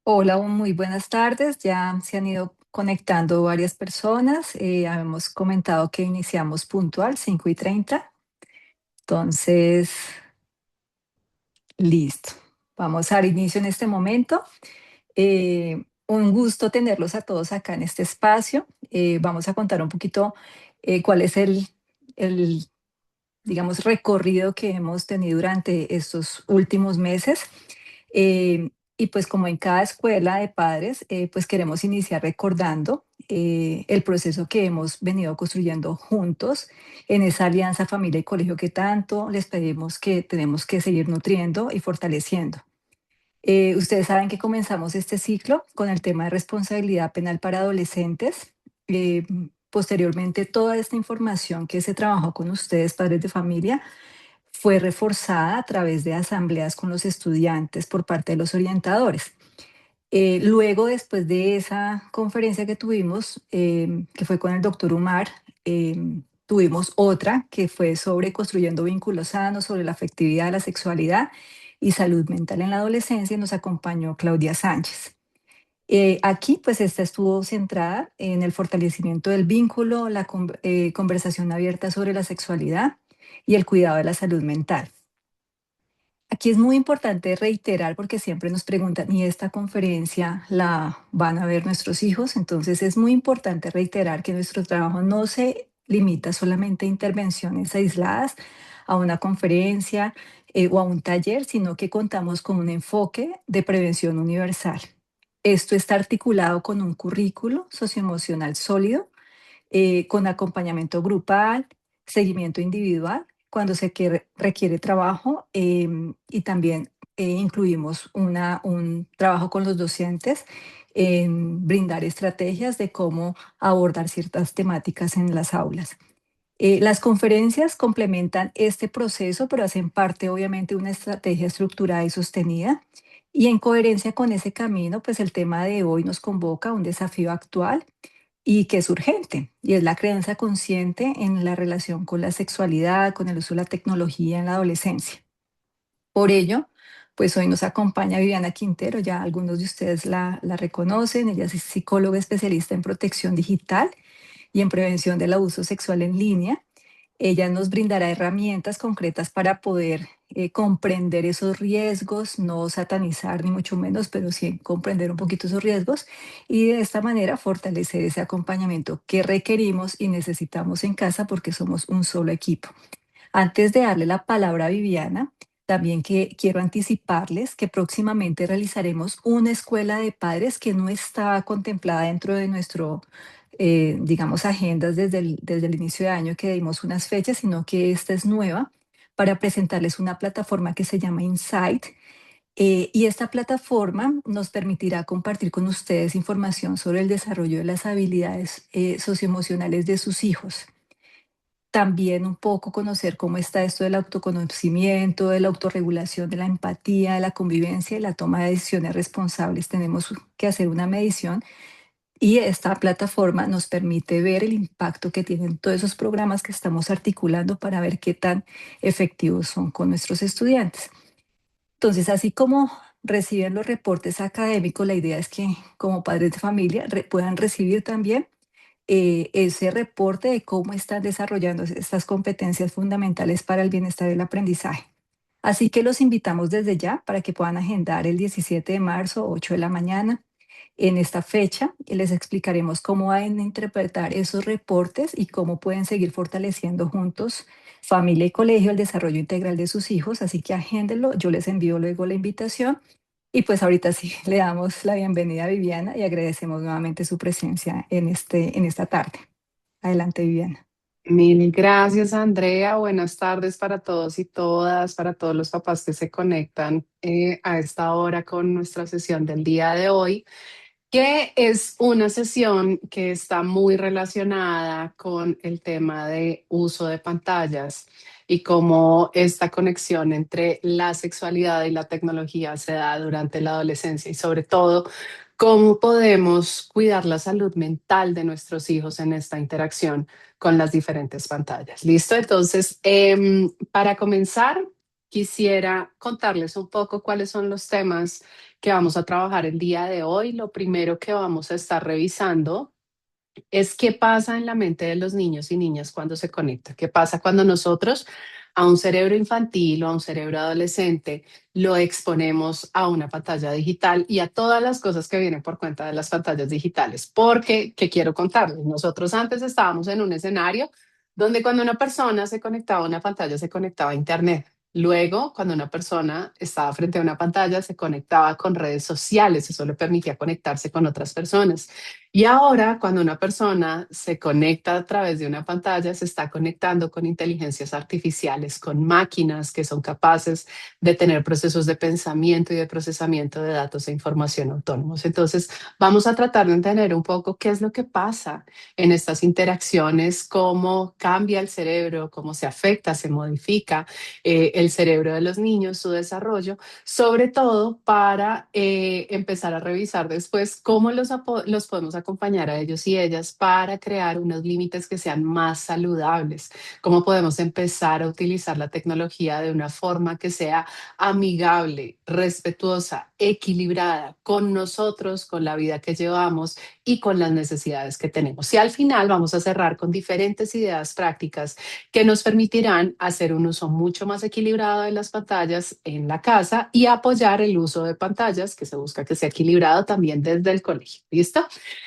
Hola, muy buenas tardes. Ya se han ido conectando varias personas. Habíamos comentado que iniciamos puntual, 5:30. Entonces, listo. Vamos a dar inicio en este momento. Un gusto tenerlos a todos acá en este espacio. Vamos a contar un poquito cuál es el, digamos, recorrido que hemos tenido durante estos últimos meses. Y pues como en cada escuela de padres, pues queremos iniciar recordando el proceso que hemos venido construyendo juntos en esa alianza familia y colegio que tanto les pedimos que tenemos que seguir nutriendo y fortaleciendo. Ustedes saben que comenzamos este ciclo con el tema de responsabilidad penal para adolescentes. Posteriormente, toda esta información que se trabajó con ustedes, padres de familia, fue reforzada a través de asambleas con los estudiantes por parte de los orientadores. Luego, después de esa conferencia que tuvimos, que fue con el doctor Umar, tuvimos otra que fue sobre construyendo vínculos sanos, sobre la afectividad, la sexualidad y salud mental en la adolescencia, y nos acompañó Claudia Sánchez. Aquí, pues, esta estuvo centrada en el fortalecimiento del vínculo, la conversación abierta sobre la sexualidad y el cuidado de la salud mental. Aquí es muy importante reiterar porque siempre nos preguntan, ¿y esta conferencia la van a ver nuestros hijos? Entonces es muy importante reiterar que nuestro trabajo no se limita solamente a intervenciones aisladas, a una conferencia o a un taller, sino que contamos con un enfoque de prevención universal. Esto está articulado con un currículo socioemocional sólido, con acompañamiento grupal, seguimiento individual, cuando requiere trabajo, y también incluimos un trabajo con los docentes en brindar estrategias de cómo abordar ciertas temáticas en las aulas. Las conferencias complementan este proceso, pero hacen parte obviamente de una estrategia estructurada y sostenida. Y en coherencia con ese camino, pues el tema de hoy nos convoca a un desafío actual y que es urgente, y es la crianza consciente en la relación con la sexualidad, con el uso de la tecnología en la adolescencia. Por ello, pues hoy nos acompaña Viviana Quintero, ya algunos de ustedes la reconocen, ella es psicóloga especialista en protección digital y en prevención del abuso sexual en línea. Ella nos brindará herramientas concretas para poder comprender esos riesgos, no satanizar ni mucho menos, pero sí comprender un poquito esos riesgos y de esta manera fortalecer ese acompañamiento que requerimos y necesitamos en casa porque somos un solo equipo. Antes de darle la palabra a Viviana, también que quiero anticiparles que próximamente realizaremos una escuela de padres que no está contemplada dentro de nuestro, digamos, agendas desde el inicio de año que dimos unas fechas, sino que esta es nueva para presentarles una plataforma que se llama Insight. Y esta plataforma nos permitirá compartir con ustedes información sobre el desarrollo de las habilidades socioemocionales de sus hijos. También un poco conocer cómo está esto del autoconocimiento, de la autorregulación, de la empatía, de la convivencia y la toma de decisiones responsables. Tenemos que hacer una medición y esta plataforma nos permite ver el impacto que tienen todos esos programas que estamos articulando para ver qué tan efectivos son con nuestros estudiantes. Entonces, así como reciben los reportes académicos, la idea es que como padres de familia puedan recibir también ese reporte de cómo están desarrollando estas competencias fundamentales para el bienestar del aprendizaje. Así que los invitamos desde ya para que puedan agendar el 17 de marzo, 8 de la mañana, en esta fecha, y les explicaremos cómo van a interpretar esos reportes y cómo pueden seguir fortaleciendo juntos, familia y colegio, el desarrollo integral de sus hijos. Así que agéndenlo, yo les envío luego la invitación. Y pues ahorita sí le damos la bienvenida a Viviana y agradecemos nuevamente su presencia en esta tarde. Adelante, Viviana. Mil gracias, Andrea. Buenas tardes para todos y todas, para todos los papás que se conectan a esta hora con nuestra sesión del día de hoy, que es una sesión que está muy relacionada con el tema de uso de pantallas y cómo esta conexión entre la sexualidad y la tecnología se da durante la adolescencia y sobre todo cómo podemos cuidar la salud mental de nuestros hijos en esta interacción con las diferentes pantallas. ¿Listo? Entonces, para comenzar, quisiera contarles un poco cuáles son los temas que vamos a trabajar el día de hoy. Lo primero que vamos a estar revisando es qué pasa en la mente de los niños y niñas cuando se conectan. ¿Qué pasa cuando nosotros a un cerebro infantil o a un cerebro adolescente lo exponemos a una pantalla digital y a todas las cosas que vienen por cuenta de las pantallas digitales? Porque, ¿qué quiero contarles? Nosotros antes estábamos en un escenario donde cuando una persona se conectaba a una pantalla, se conectaba a Internet. Luego, cuando una persona estaba frente a una pantalla, se conectaba con redes sociales, eso le permitía conectarse con otras personas. Y ahora, cuando una persona se conecta a través de una pantalla, se está conectando con inteligencias artificiales, con máquinas que son capaces de tener procesos de pensamiento y de procesamiento de datos e información autónomos. Entonces, vamos a tratar de entender un poco qué es lo que pasa en estas interacciones, cómo cambia el cerebro, cómo se afecta, se modifica el cerebro de los niños, su desarrollo, sobre todo para empezar a revisar después cómo los podemos acompañar a ellos y ellas para crear unos límites que sean más saludables, cómo podemos empezar a utilizar la tecnología de una forma que sea amigable, respetuosa, equilibrada con nosotros, con la vida que llevamos y con las necesidades que tenemos. Y al final vamos a cerrar con diferentes ideas prácticas que nos permitirán hacer un uso mucho más equilibrado de las pantallas en la casa y apoyar el uso de pantallas que se busca que sea equilibrado también desde el colegio. ¿Listo?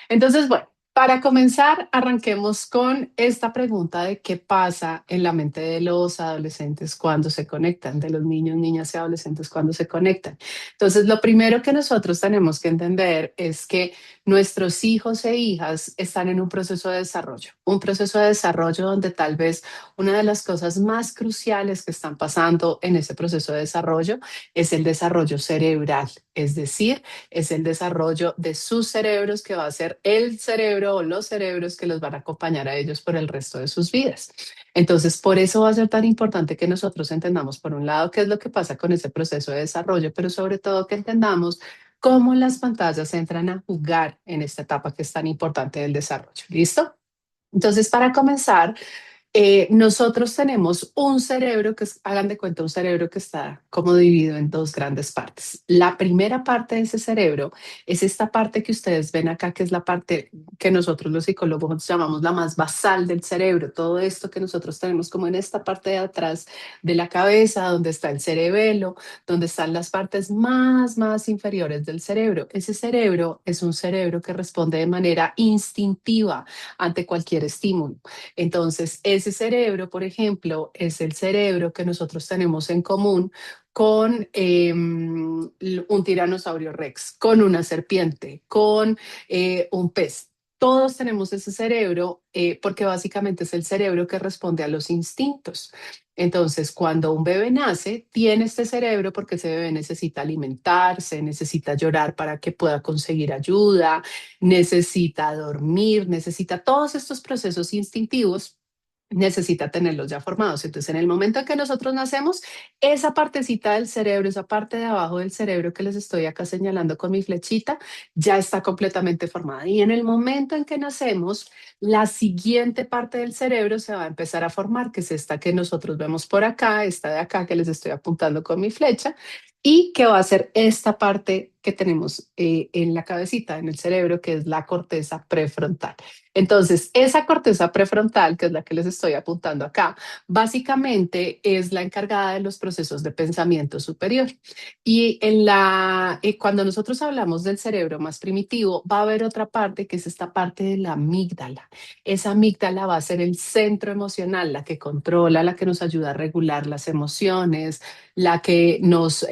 Entonces, bueno. Para comenzar, arranquemos con esta pregunta de qué pasa en la mente de los adolescentes cuando se conectan, de los niños, niñas y adolescentes cuando se conectan. Entonces, lo primero que nosotros tenemos que entender es que nuestros hijos e hijas están en un proceso de desarrollo donde tal vez una de las cosas más cruciales que están pasando en ese proceso de desarrollo es el desarrollo cerebral, es decir, es el desarrollo de sus cerebros que va a ser el cerebro o los cerebros que los van a acompañar a ellos por el resto de sus vidas. Entonces, por eso va a ser tan importante que nosotros entendamos, por un lado, qué es lo que pasa con ese proceso de desarrollo, pero sobre todo que entendamos cómo las pantallas entran a jugar en esta etapa que es tan importante del desarrollo. ¿Listo? Entonces, para comenzar, nosotros tenemos un cerebro que hagan de cuenta, un cerebro que está como dividido en dos grandes partes. La primera parte de ese cerebro es esta parte que ustedes ven acá, que es la parte que nosotros los psicólogos llamamos la más basal del cerebro. Todo esto que nosotros tenemos como en esta parte de atrás de la cabeza, donde está el cerebelo, donde están las partes más inferiores del cerebro. Ese cerebro es un cerebro que responde de manera instintiva ante cualquier estímulo. Entonces, ese cerebro, por ejemplo, es el cerebro que nosotros tenemos en común con un tiranosaurio rex, con una serpiente, con un pez. Todos tenemos ese cerebro porque básicamente es el cerebro que responde a los instintos. Entonces, cuando un bebé nace, tiene este cerebro porque ese bebé necesita alimentarse, necesita llorar para que pueda conseguir ayuda, necesita dormir, necesita todos estos procesos instintivos, necesita tenerlos ya formados. Entonces, en el momento en que nosotros nacemos, esa partecita del cerebro, esa parte de abajo del cerebro que les estoy acá señalando con mi flechita, ya está completamente formada. Y en el momento en que nacemos, la siguiente parte del cerebro se va a empezar a formar, que es esta que nosotros vemos por acá, esta de acá que les estoy apuntando con mi flecha, y que va a ser esta parte que tenemos en la cabecita, en el cerebro, que es la corteza prefrontal. Entonces, esa corteza prefrontal, que es la que les estoy apuntando acá, básicamente es la encargada de los procesos de pensamiento superior. Y cuando nosotros hablamos del cerebro más primitivo, va a haber otra parte que es esta parte de la amígdala. Esa amígdala va a ser el centro emocional, la que controla, la que nos ayuda a regular las emociones, la que nos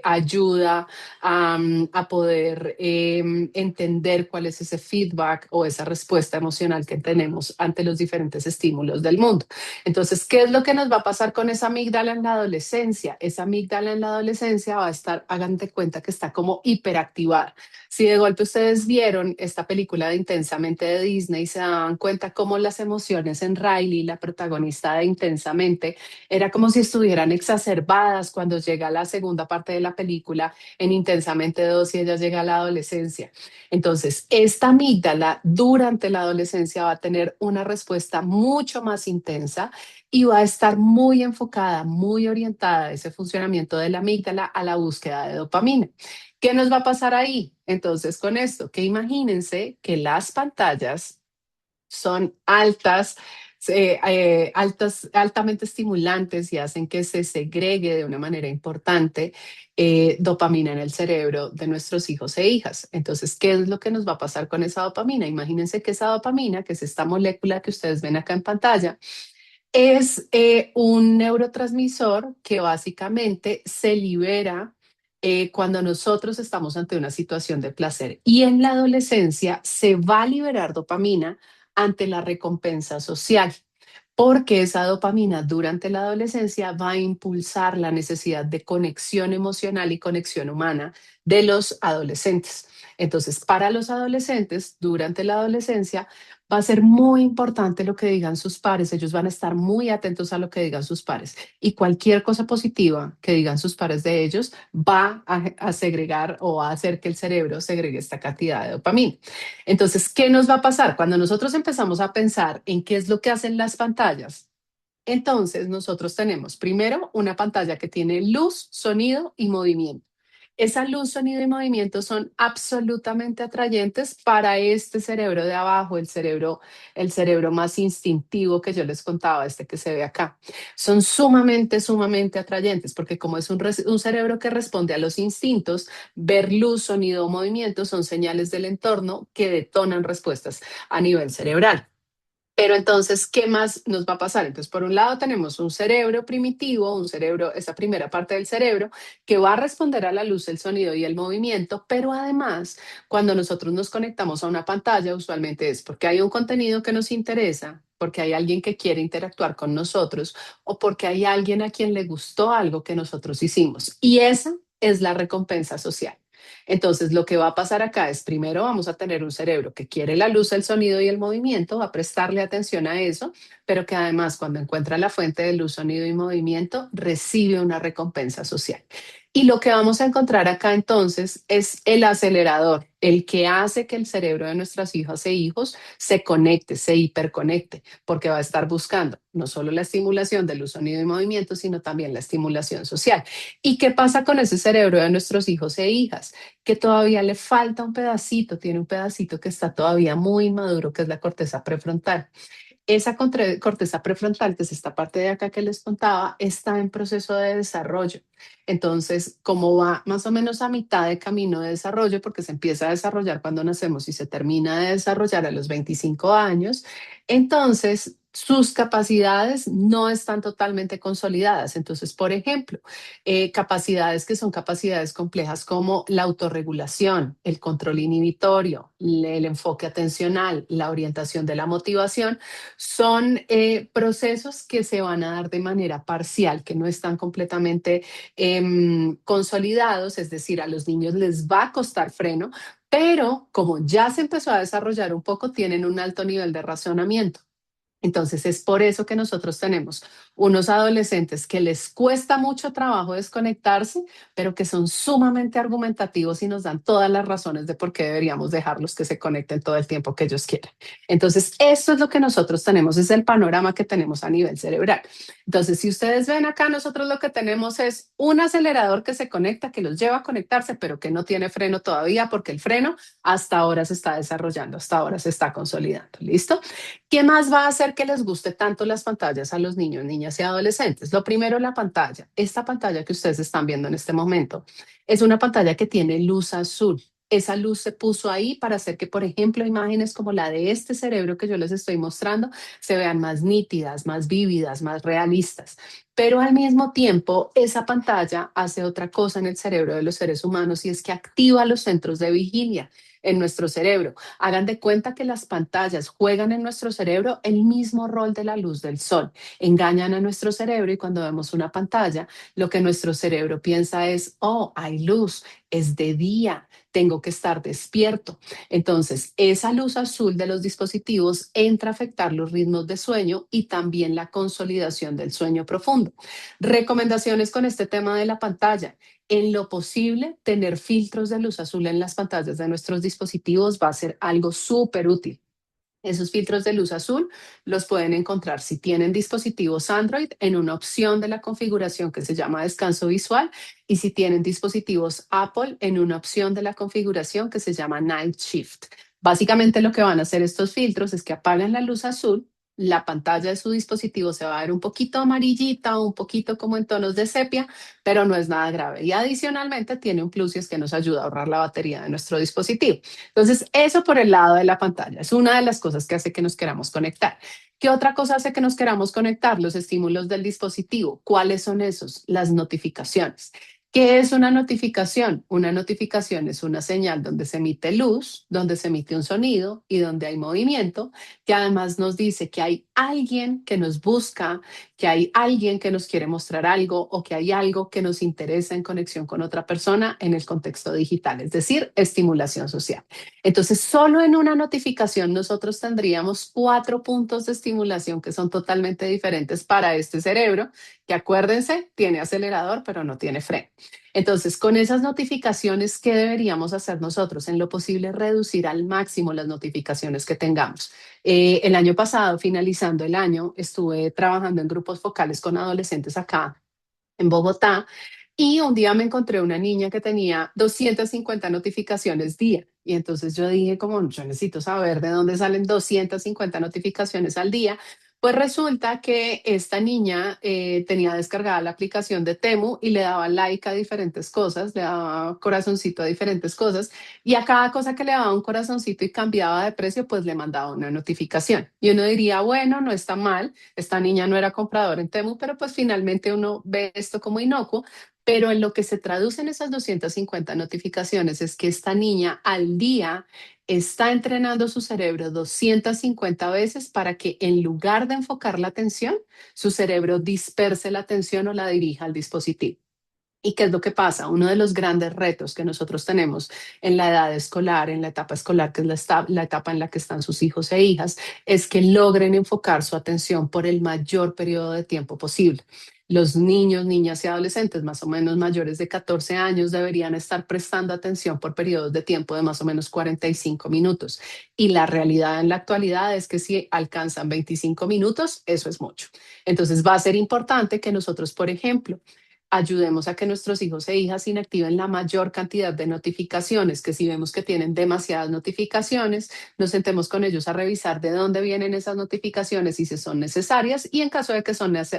ayuda a poder entender cuál es ese feedback o esa respuesta emocional que tenemos ante los diferentes estímulos del mundo. Entonces, ¿qué es lo que nos va a pasar con esa amígdala en la adolescencia? Esa amígdala en la adolescencia va a estar, hagan de cuenta que está como hiperactivada. Si de golpe ustedes vieron esta película de Intensamente de Disney, se dan cuenta cómo las emociones en Riley, la protagonista de Intensamente, era como si estuvieran exacerbadas cuando llega la segunda parte de la película en Intensamente todo si ella llega a la adolescencia. Entonces, esta amígdala durante la adolescencia va a tener una respuesta mucho más intensa y va a estar muy enfocada, muy orientada ese funcionamiento de la amígdala a la búsqueda de dopamina. ¿Qué nos va a pasar ahí? Entonces, con esto, que imagínense que las pantallas son altamente estimulantes y hacen que se segregue de una manera importante dopamina en el cerebro de nuestros hijos e hijas. Entonces, ¿qué es lo que nos va a pasar con esa dopamina? Imagínense que esa dopamina, que es esta molécula que ustedes ven acá en pantalla, es un neurotransmisor que básicamente se libera cuando nosotros estamos ante una situación de placer. Y en la adolescencia se va a liberar dopamina ante la recompensa social, porque esa dopamina durante la adolescencia va a impulsar la necesidad de conexión emocional y conexión humana de los adolescentes. Entonces, para los adolescentes, durante la adolescencia, va a ser muy importante lo que digan sus pares. Ellos van a estar muy atentos a lo que digan sus pares. Y cualquier cosa positiva que digan sus pares de ellos va a segregar o a hacer que el cerebro segregue esta cantidad de dopamina. Entonces, ¿qué nos va a pasar? Cuando nosotros empezamos a pensar en qué es lo que hacen las pantallas, entonces nosotros tenemos primero una pantalla que tiene luz, sonido y movimiento. Esa luz, sonido y movimiento son absolutamente atrayentes para este cerebro de abajo, el cerebro más instintivo que yo les contaba, este que se ve acá. Son sumamente, sumamente atrayentes porque como es un cerebro que responde a los instintos, ver luz, sonido o movimiento son señales del entorno que detonan respuestas a nivel cerebral. Pero entonces, ¿qué más nos va a pasar? Entonces, por un lado tenemos un cerebro primitivo, un cerebro, esa primera parte del cerebro, que va a responder a la luz, el sonido y el movimiento, pero además, cuando nosotros nos conectamos a una pantalla, usualmente es porque hay un contenido que nos interesa, porque hay alguien que quiere interactuar con nosotros o porque hay alguien a quien le gustó algo que nosotros hicimos. Y esa es la recompensa social. Entonces, lo que va a pasar acá es, primero vamos a tener un cerebro que quiere la luz, el sonido y el movimiento, va a prestarle atención a eso, pero que además cuando encuentra la fuente de luz, sonido y movimiento, recibe una recompensa social. Y lo que vamos a encontrar acá entonces es el acelerador, el que hace que el cerebro de nuestras hijas e hijos se conecte, se hiperconecte, porque va a estar buscando no solo la estimulación de luz, sonido y movimiento, sino también la estimulación social. ¿Y qué pasa con ese cerebro de nuestros hijos e hijas? Que todavía le falta un pedacito, tiene un pedacito que está todavía muy maduro, que es la corteza prefrontal. Esa corteza prefrontal, que es esta parte de acá que les contaba, está en proceso de desarrollo. Entonces, como va más o menos a mitad de camino de desarrollo, porque se empieza a desarrollar cuando nacemos y se termina de desarrollar a los 25 años, entonces sus capacidades no están totalmente consolidadas. Entonces, por ejemplo, capacidades que son capacidades complejas como la autorregulación, el control inhibitorio, el enfoque atencional, la orientación de la motivación, son procesos que se van a dar de manera parcial, que no están completamente consolidados, es decir, a los niños les va a costar freno, pero como ya se empezó a desarrollar un poco, tienen un alto nivel de razonamiento. Entonces es por eso que nosotros tenemos unos adolescentes que les cuesta mucho trabajo desconectarse, pero que son sumamente argumentativos y nos dan todas las razones de por qué deberíamos dejarlos que se conecten todo el tiempo que ellos quieran. Entonces, esto es lo que nosotros tenemos, es el panorama que tenemos a nivel cerebral. Entonces, si ustedes ven acá, nosotros lo que tenemos es un acelerador que se conecta, que los lleva a conectarse, pero que no tiene freno todavía, porque el freno hasta ahora se está desarrollando, hasta ahora se está consolidando. ¿Listo? ¿Qué más va a hacer que les guste tanto las pantallas a los niños, niñas y adolescentes? Lo primero, la pantalla. Esta pantalla que ustedes están viendo en este momento es una pantalla que tiene luz azul. Esa luz se puso ahí para hacer que, por ejemplo, imágenes como la de este cerebro que yo les estoy mostrando se vean más nítidas, más vívidas, más realistas. Pero al mismo tiempo, esa pantalla hace otra cosa en el cerebro de los seres humanos y es que activa los centros de vigilia en nuestro cerebro. Hagan de cuenta que las pantallas juegan en nuestro cerebro el mismo rol de la luz del sol. Engañan a nuestro cerebro y cuando vemos una pantalla, lo que nuestro cerebro piensa es, oh, hay luz, es de día, tengo que estar despierto. Entonces, esa luz azul de los dispositivos entra a afectar los ritmos de sueño y también la consolidación del sueño profundo. Recomendaciones con este tema de la pantalla. En lo posible, tener filtros de luz azul en las pantallas de nuestros dispositivos va a ser algo súper útil. Esos filtros de luz azul los pueden encontrar si tienen dispositivos Android en una opción de la configuración que se llama descanso visual y si tienen dispositivos Apple en una opción de la configuración que se llama Night Shift. Básicamente lo que van a hacer estos filtros es que apagan la luz azul, la pantalla de su dispositivo se va a ver un poquito amarillita o un poquito como en tonos de sepia, pero no es nada grave. Y adicionalmente tiene un plus y es que nos ayuda a ahorrar la batería de nuestro dispositivo. Entonces, eso por el lado de la pantalla es una de las cosas que hace que nos queramos conectar. ¿Qué otra cosa hace que nos queramos conectar? Los estímulos del dispositivo. ¿Cuáles son esos? Las notificaciones. ¿Qué es una notificación? Una notificación es una señal donde se emite luz, donde se emite un sonido y donde hay movimiento, que además nos dice que hay alguien que nos busca, que hay alguien que nos quiere mostrar algo o que hay algo que nos interesa en conexión con otra persona en el contexto digital, es decir, estimulación social. Entonces, solo en una notificación nosotros tendríamos 4 puntos de estimulación que son totalmente diferentes para este cerebro, que acuérdense, tiene acelerador, pero no tiene freno. Entonces, con esas notificaciones, ¿qué deberíamos hacer nosotros? En lo posible, reducir al máximo las notificaciones que tengamos. El año pasado, finalizando el año, estuve trabajando en grupos focales con adolescentes acá en Bogotá y un día me encontré una niña que tenía 250 notificaciones día. Y entonces yo dije, como yo necesito saber de dónde salen 250 notificaciones al día. Pues resulta que esta niña tenía descargada la aplicación de Temu y le daba like a diferentes cosas, le daba corazoncito a diferentes cosas y a cada cosa que le daba un corazoncito y cambiaba de precio, pues le mandaba una notificación. Y uno diría, bueno, no está mal, esta niña no era compradora en Temu, pero pues finalmente uno ve esto como inocuo. Pero en lo que se traducen esas 250 notificaciones es que esta niña al día está entrenando su cerebro 250 veces para que en lugar de enfocar la atención, su cerebro disperse la atención o la dirija al dispositivo. ¿Y qué es lo que pasa? Uno de los grandes retos que nosotros tenemos en la edad escolar, en la etapa escolar, que es la etapa en la que están sus hijos e hijas, es que logren enfocar su atención por el mayor periodo de tiempo posible. Los niños, niñas y adolescentes más o menos mayores de 14 años deberían estar prestando atención por periodos de tiempo de más o menos 45 minutos. Y la realidad en la actualidad es que si alcanzan 25 minutos, eso es mucho. Entonces va a ser importante que nosotros, por ejemplo, ayudemos a que nuestros hijos e hijas inactiven la mayor cantidad de notificaciones, que si vemos que tienen demasiadas notificaciones, nos sentemos con ellos a revisar de dónde vienen esas notificaciones y si son necesarias y en caso de que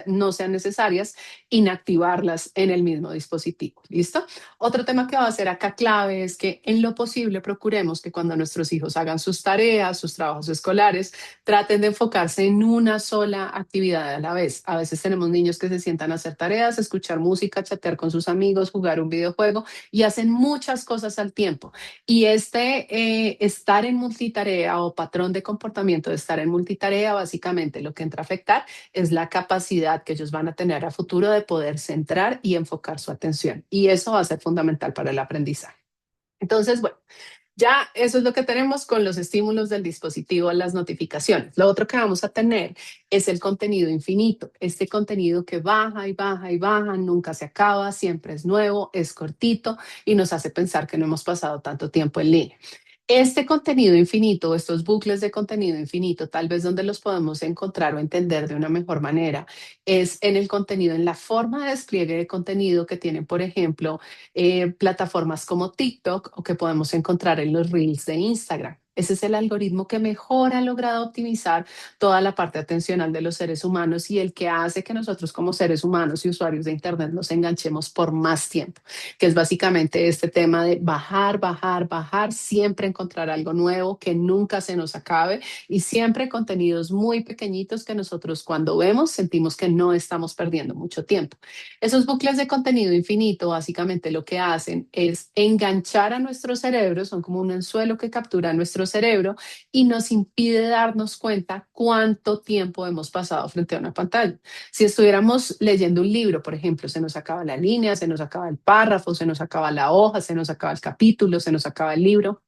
no sean necesarias, inactivarlas en el mismo dispositivo. ¿Listo? Otro tema que va a ser acá clave es que en lo posible procuremos que cuando nuestros hijos hagan sus tareas, sus trabajos escolares, traten de enfocarse en una sola actividad a la vez. A veces tenemos niños que se sientan a hacer tareas, escuchar música, chatear con sus amigos, jugar un videojuego y hacen muchas cosas al tiempo. Y estar en multitarea o patrón de comportamiento de estar en multitarea, básicamente lo que entra a afectar es la capacidad que ellos van a tener a futuro de poder centrar y enfocar su atención. Y eso va a ser fundamental para el aprendizaje. Entonces, bueno, ya eso es lo que tenemos con los estímulos del dispositivo, las notificaciones. Lo otro que vamos a tener es el contenido infinito, este contenido que baja y baja y baja, nunca se acaba, siempre es nuevo, es cortito y nos hace pensar que no hemos pasado tanto tiempo en línea. Este contenido infinito, estos bucles de contenido infinito, tal vez donde los podemos encontrar o entender de una mejor manera, es en el contenido, en la forma de despliegue de contenido que tienen, por ejemplo, plataformas como TikTok o que podemos encontrar en los Reels de Instagram. Ese es el algoritmo que mejor ha logrado optimizar toda la parte atencional de los seres humanos y el que hace que nosotros como seres humanos y usuarios de Internet nos enganchemos por más tiempo, que es básicamente este tema de bajar, bajar, bajar, siempre encontrar algo nuevo que nunca se nos acabe y siempre contenidos muy pequeñitos que nosotros cuando vemos sentimos que no estamos perdiendo mucho tiempo. Esos bucles de contenido infinito básicamente lo que hacen es enganchar a nuestro cerebro, son como un anzuelo que captura a nuestro nuestro cerebro y nos impide darnos cuenta cuánto tiempo hemos pasado frente a una pantalla. Si estuviéramos leyendo un libro, por ejemplo, se nos acaba la línea, se nos acaba el párrafo, se nos acaba la hoja, se nos acaba el capítulo, se nos acaba el libro.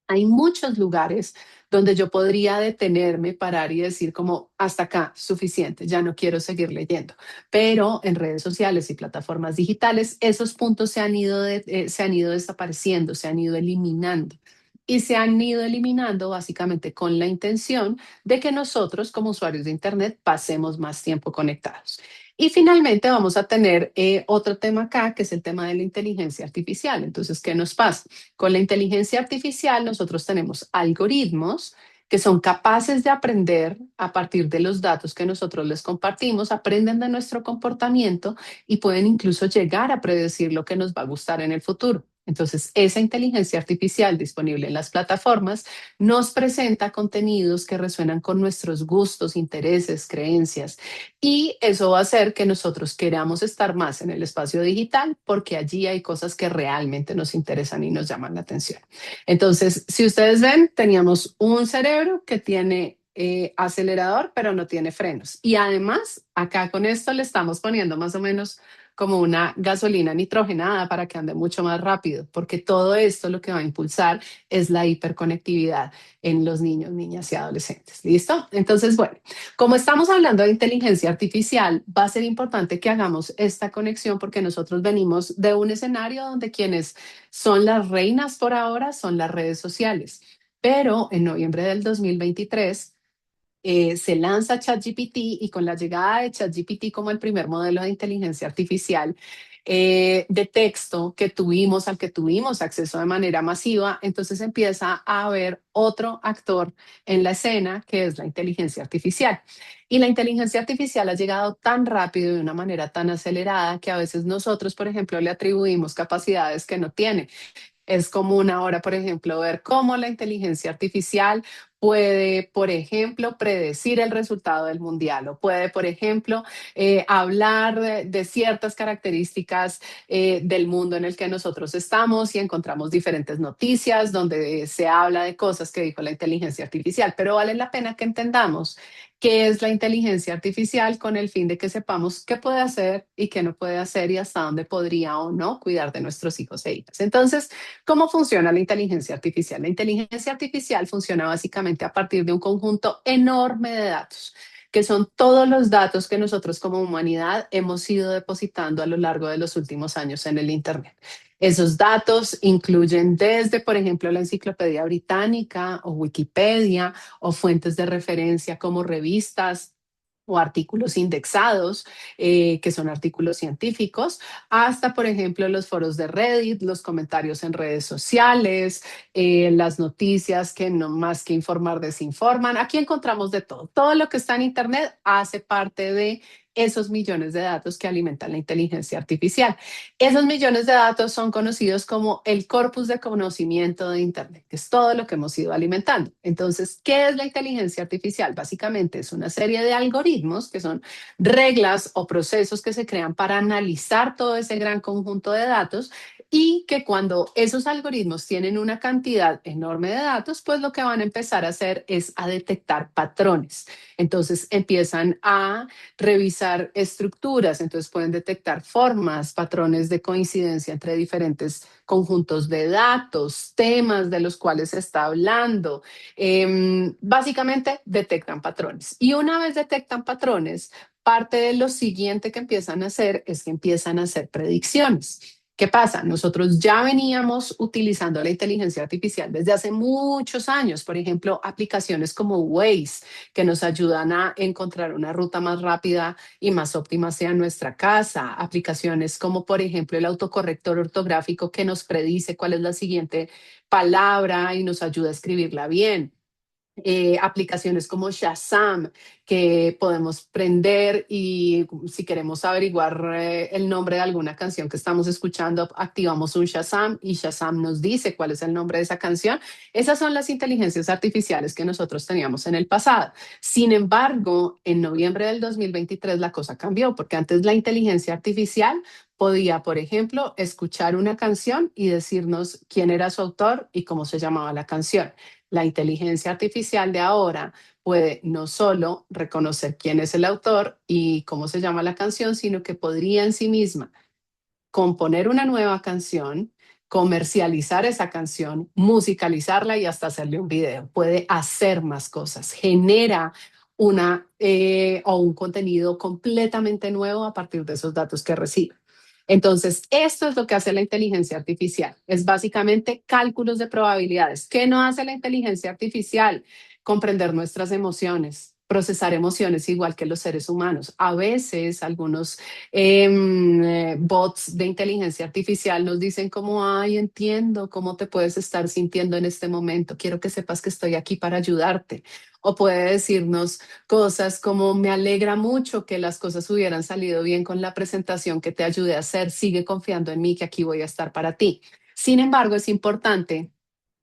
Hay muchos lugares donde yo podría detenerme, parar y decir como hasta acá, suficiente, ya no quiero seguir leyendo. Pero en redes sociales y plataformas digitales, esos puntos se han ido desapareciendo, se han ido eliminando. Y se han ido eliminando básicamente con la intención de que nosotros como usuarios de Internet pasemos más tiempo conectados. Y finalmente vamos a tener otro tema acá, que es el tema de la inteligencia artificial. Entonces, ¿qué nos pasa? Con la inteligencia artificial nosotros tenemos algoritmos que son capaces de aprender a partir de los datos que nosotros les compartimos, aprenden de nuestro comportamiento y pueden incluso llegar a predecir lo que nos va a gustar en el futuro. Entonces, esa inteligencia artificial disponible en las plataformas nos presenta contenidos que resuenan con nuestros gustos, intereses, creencias, y eso va a hacer que nosotros queramos estar más en el espacio digital porque allí hay cosas que realmente nos interesan y nos llaman la atención. Entonces, si ustedes ven, teníamos un cerebro que tiene acelerador, pero no tiene frenos. Y además, acá con esto le estamos poniendo más o menos como una gasolina nitrogenada para que ande mucho más rápido, porque todo esto lo que va a impulsar es la hiperconectividad en los niños, niñas y adolescentes. ¿Listo? Entonces, bueno, como estamos hablando de inteligencia artificial, va a ser importante que hagamos esta conexión porque nosotros venimos de un escenario donde quienes son las reinas por ahora son las redes sociales. Pero en noviembre del 2023 se lanza ChatGPT y con la llegada de ChatGPT como el primer modelo de inteligencia artificial de texto al que tuvimos acceso de manera masiva, entonces empieza a haber otro actor en la escena que es la inteligencia artificial. Y la inteligencia artificial ha llegado tan rápido y de una manera tan acelerada que a veces nosotros, por ejemplo, le atribuimos capacidades que no tiene. Es común ahora, por ejemplo, ver cómo la inteligencia artificial puede, por ejemplo, predecir el resultado del mundial o puede, por ejemplo, hablar de ciertas características del mundo en el que nosotros estamos y encontramos diferentes noticias donde se habla de cosas que dijo la inteligencia artificial, pero vale la pena que entendamos qué es la inteligencia artificial con el fin de que sepamos qué puede hacer y qué no puede hacer y hasta dónde podría o no cuidar de nuestros hijos e hijas. Entonces, ¿cómo funciona la inteligencia artificial? La inteligencia artificial funciona básicamente a partir de un conjunto enorme de datos, que son todos los datos que nosotros como humanidad hemos ido depositando a lo largo de los últimos años en el Internet. Esos datos incluyen desde, por ejemplo, la Enciclopedia Británica o Wikipedia o fuentes de referencia como revistas o artículos indexados, que son artículos científicos, hasta, por ejemplo, los foros de Reddit, los comentarios en redes sociales, las noticias que no más que informar desinforman. Aquí encontramos de todo. Todo lo que está en Internet hace parte de esos millones de datos que alimentan la inteligencia artificial. Esos millones de datos son conocidos como el corpus de conocimiento de Internet, que es todo lo que hemos ido alimentando. Entonces, ¿qué es la inteligencia artificial? Básicamente es una serie de algoritmos que son reglas o procesos que se crean para analizar todo ese gran conjunto de datos y que cuando esos algoritmos tienen una cantidad enorme de datos, pues lo que van a empezar a hacer es a detectar patrones. Entonces empiezan a revisar estructuras, entonces pueden detectar formas, patrones de coincidencia entre diferentes conjuntos de datos, temas de los cuales se está hablando. Básicamente detectan patrones. Y una vez detectan patrones, parte de lo siguiente que empiezan a hacer es que empiezan a hacer predicciones. ¿Qué pasa? Nosotros ya veníamos utilizando la inteligencia artificial desde hace muchos años, por ejemplo, aplicaciones como Waze, que nos ayudan a encontrar una ruta más rápida y más óptima hacia nuestra casa, aplicaciones como, por ejemplo, el autocorrector ortográfico que nos predice cuál es la siguiente palabra y nos ayuda a escribirla bien. Aplicaciones como Shazam que podemos prender y si queremos averiguar el nombre de alguna canción que estamos escuchando, activamos un Shazam y Shazam nos dice cuál es el nombre de esa canción. Esas son las inteligencias artificiales que nosotros teníamos en el pasado. Sin embargo, en noviembre del 2023 la cosa cambió porque antes la inteligencia artificial podía, por ejemplo, escuchar una canción y decirnos quién era su autor y cómo se llamaba la canción. La inteligencia artificial de ahora puede no solo reconocer quién es el autor y cómo se llama la canción, sino que podría en sí misma componer una nueva canción, comercializar esa canción, musicalizarla y hasta hacerle un video. Puede hacer más cosas, genera o un contenido completamente nuevo a partir de esos datos que recibe. Entonces, esto es lo que hace la inteligencia artificial. Es básicamente cálculos de probabilidades. ¿Qué no hace la inteligencia artificial? Comprender nuestras emociones, procesar emociones igual que los seres humanos. A veces algunos bots de inteligencia artificial nos dicen como, ay, entiendo cómo te puedes estar sintiendo en este momento. Quiero que sepas que estoy aquí para ayudarte. O puede decirnos cosas como, me alegra mucho que las cosas hubieran salido bien con la presentación que te ayudé a hacer. Sigue confiando en mí, que aquí voy a estar para ti. Sin embargo, es importante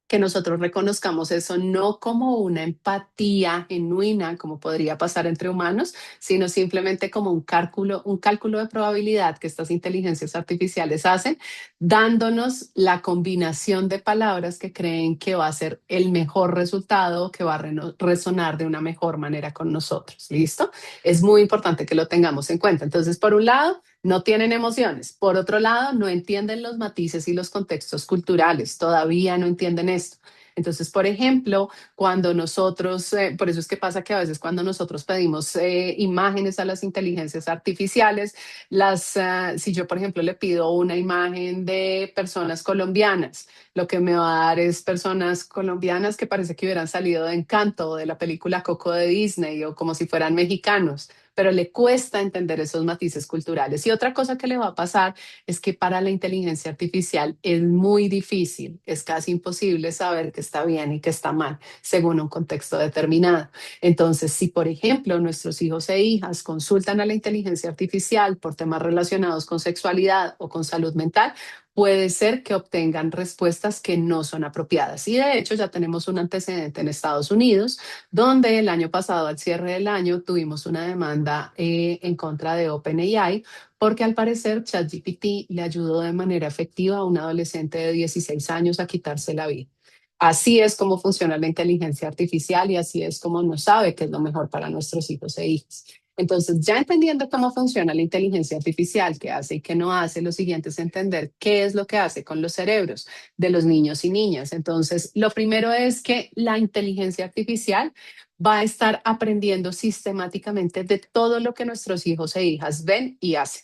que nosotros reconozcamos eso no como una empatía genuina, como podría pasar entre humanos, sino simplemente como un cálculo de probabilidad que estas inteligencias artificiales hacen, dándonos la combinación de palabras que creen que va a ser el mejor resultado, que va a resonar de una mejor manera con nosotros. ¿Listo? Es muy importante que lo tengamos en cuenta. Entonces, por un lado, no tienen emociones. Por otro lado, no entienden los matices y los contextos culturales. Todavía no entienden esto. Entonces, por ejemplo, cuando nosotros, por eso es que pasa que a veces cuando nosotros pedimos imágenes a las inteligencias artificiales, si yo, por ejemplo, le pido una imagen de personas colombianas, lo que me va a dar es personas colombianas que parece que hubieran salido de Encanto o de la película Coco de Disney o como si fueran mexicanos, pero le cuesta entender esos matices culturales. Y otra cosa que le va a pasar es que para la inteligencia artificial es muy difícil, es casi imposible saber qué está bien y qué está mal según un contexto determinado. Entonces, si por ejemplo nuestros hijos e hijas consultan a la inteligencia artificial por temas relacionados con sexualidad o con salud mental, puede ser que obtengan respuestas que no son apropiadas. Y de hecho ya tenemos un antecedente en Estados Unidos donde el año pasado, al cierre del año, tuvimos una demanda en contra de OpenAI, porque al parecer ChatGPT le ayudó de manera efectiva a un adolescente de 16 años a quitarse la vida. Así es como funciona la inteligencia artificial y así es como nos sabe qué es lo mejor para nuestros hijos e hijas. Entonces, ya entendiendo cómo funciona la inteligencia artificial, qué hace y qué no hace, lo siguiente es entender qué es lo que hace con los cerebros de los niños y niñas. Entonces, lo primero es que la inteligencia artificial va a estar aprendiendo sistemáticamente de todo lo que nuestros hijos e hijas ven y hacen.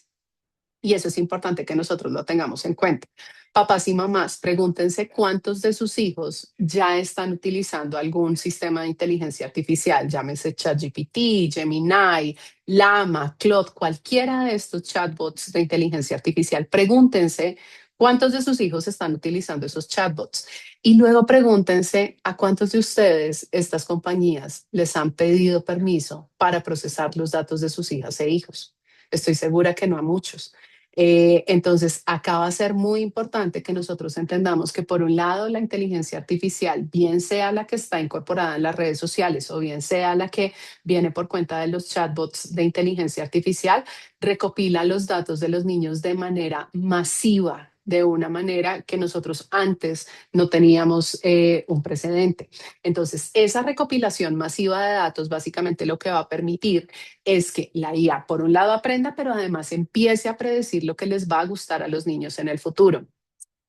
Y eso es importante que nosotros lo tengamos en cuenta. Papás y mamás, pregúntense cuántos de sus hijos ya están utilizando algún sistema de inteligencia artificial, llámese ChatGPT, Gemini, Llama, Claude, cualquiera de estos chatbots de inteligencia artificial. Pregúntense cuántos de sus hijos están utilizando esos chatbots. Y luego pregúntense a cuántos de ustedes estas compañías les han pedido permiso para procesar los datos de sus hijas e hijos. Estoy segura que no a muchos. Entonces, acá va a ser muy importante que nosotros entendamos que por un lado la inteligencia artificial, bien sea la que está incorporada en las redes sociales o bien sea la que viene por cuenta de los chatbots de inteligencia artificial, recopila los datos de los niños de manera masiva, de una manera que nosotros antes no teníamos un precedente. Entonces, esa recopilación masiva de datos básicamente lo que va a permitir es que la IA, por un lado, aprenda, pero además empiece a predecir lo que les va a gustar a los niños en el futuro,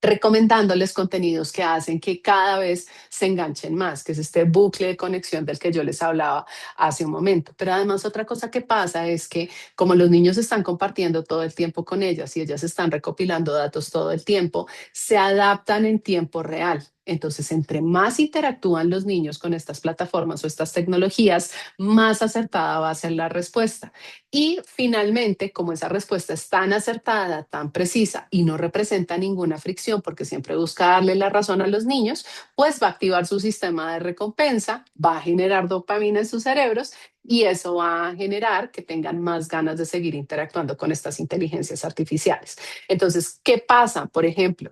recomendándoles contenidos que hacen que cada vez se enganchen más, que es este bucle de conexión del que yo les hablaba hace un momento. Pero además otra cosa que pasa es que como los niños están compartiendo todo el tiempo con ellas y ellas están recopilando datos todo el tiempo, se adaptan en tiempo real. Entonces, entre más interactúan los niños con estas plataformas o estas tecnologías, más acertada va a ser la respuesta. Y finalmente, como esa respuesta es tan acertada, tan precisa y no representa ninguna fricción porque siempre busca darle la razón a los niños, pues va a activar su sistema de recompensa, va a generar dopamina en sus cerebros y eso va a generar que tengan más ganas de seguir interactuando con estas inteligencias artificiales. Entonces, ¿qué pasa? Por ejemplo,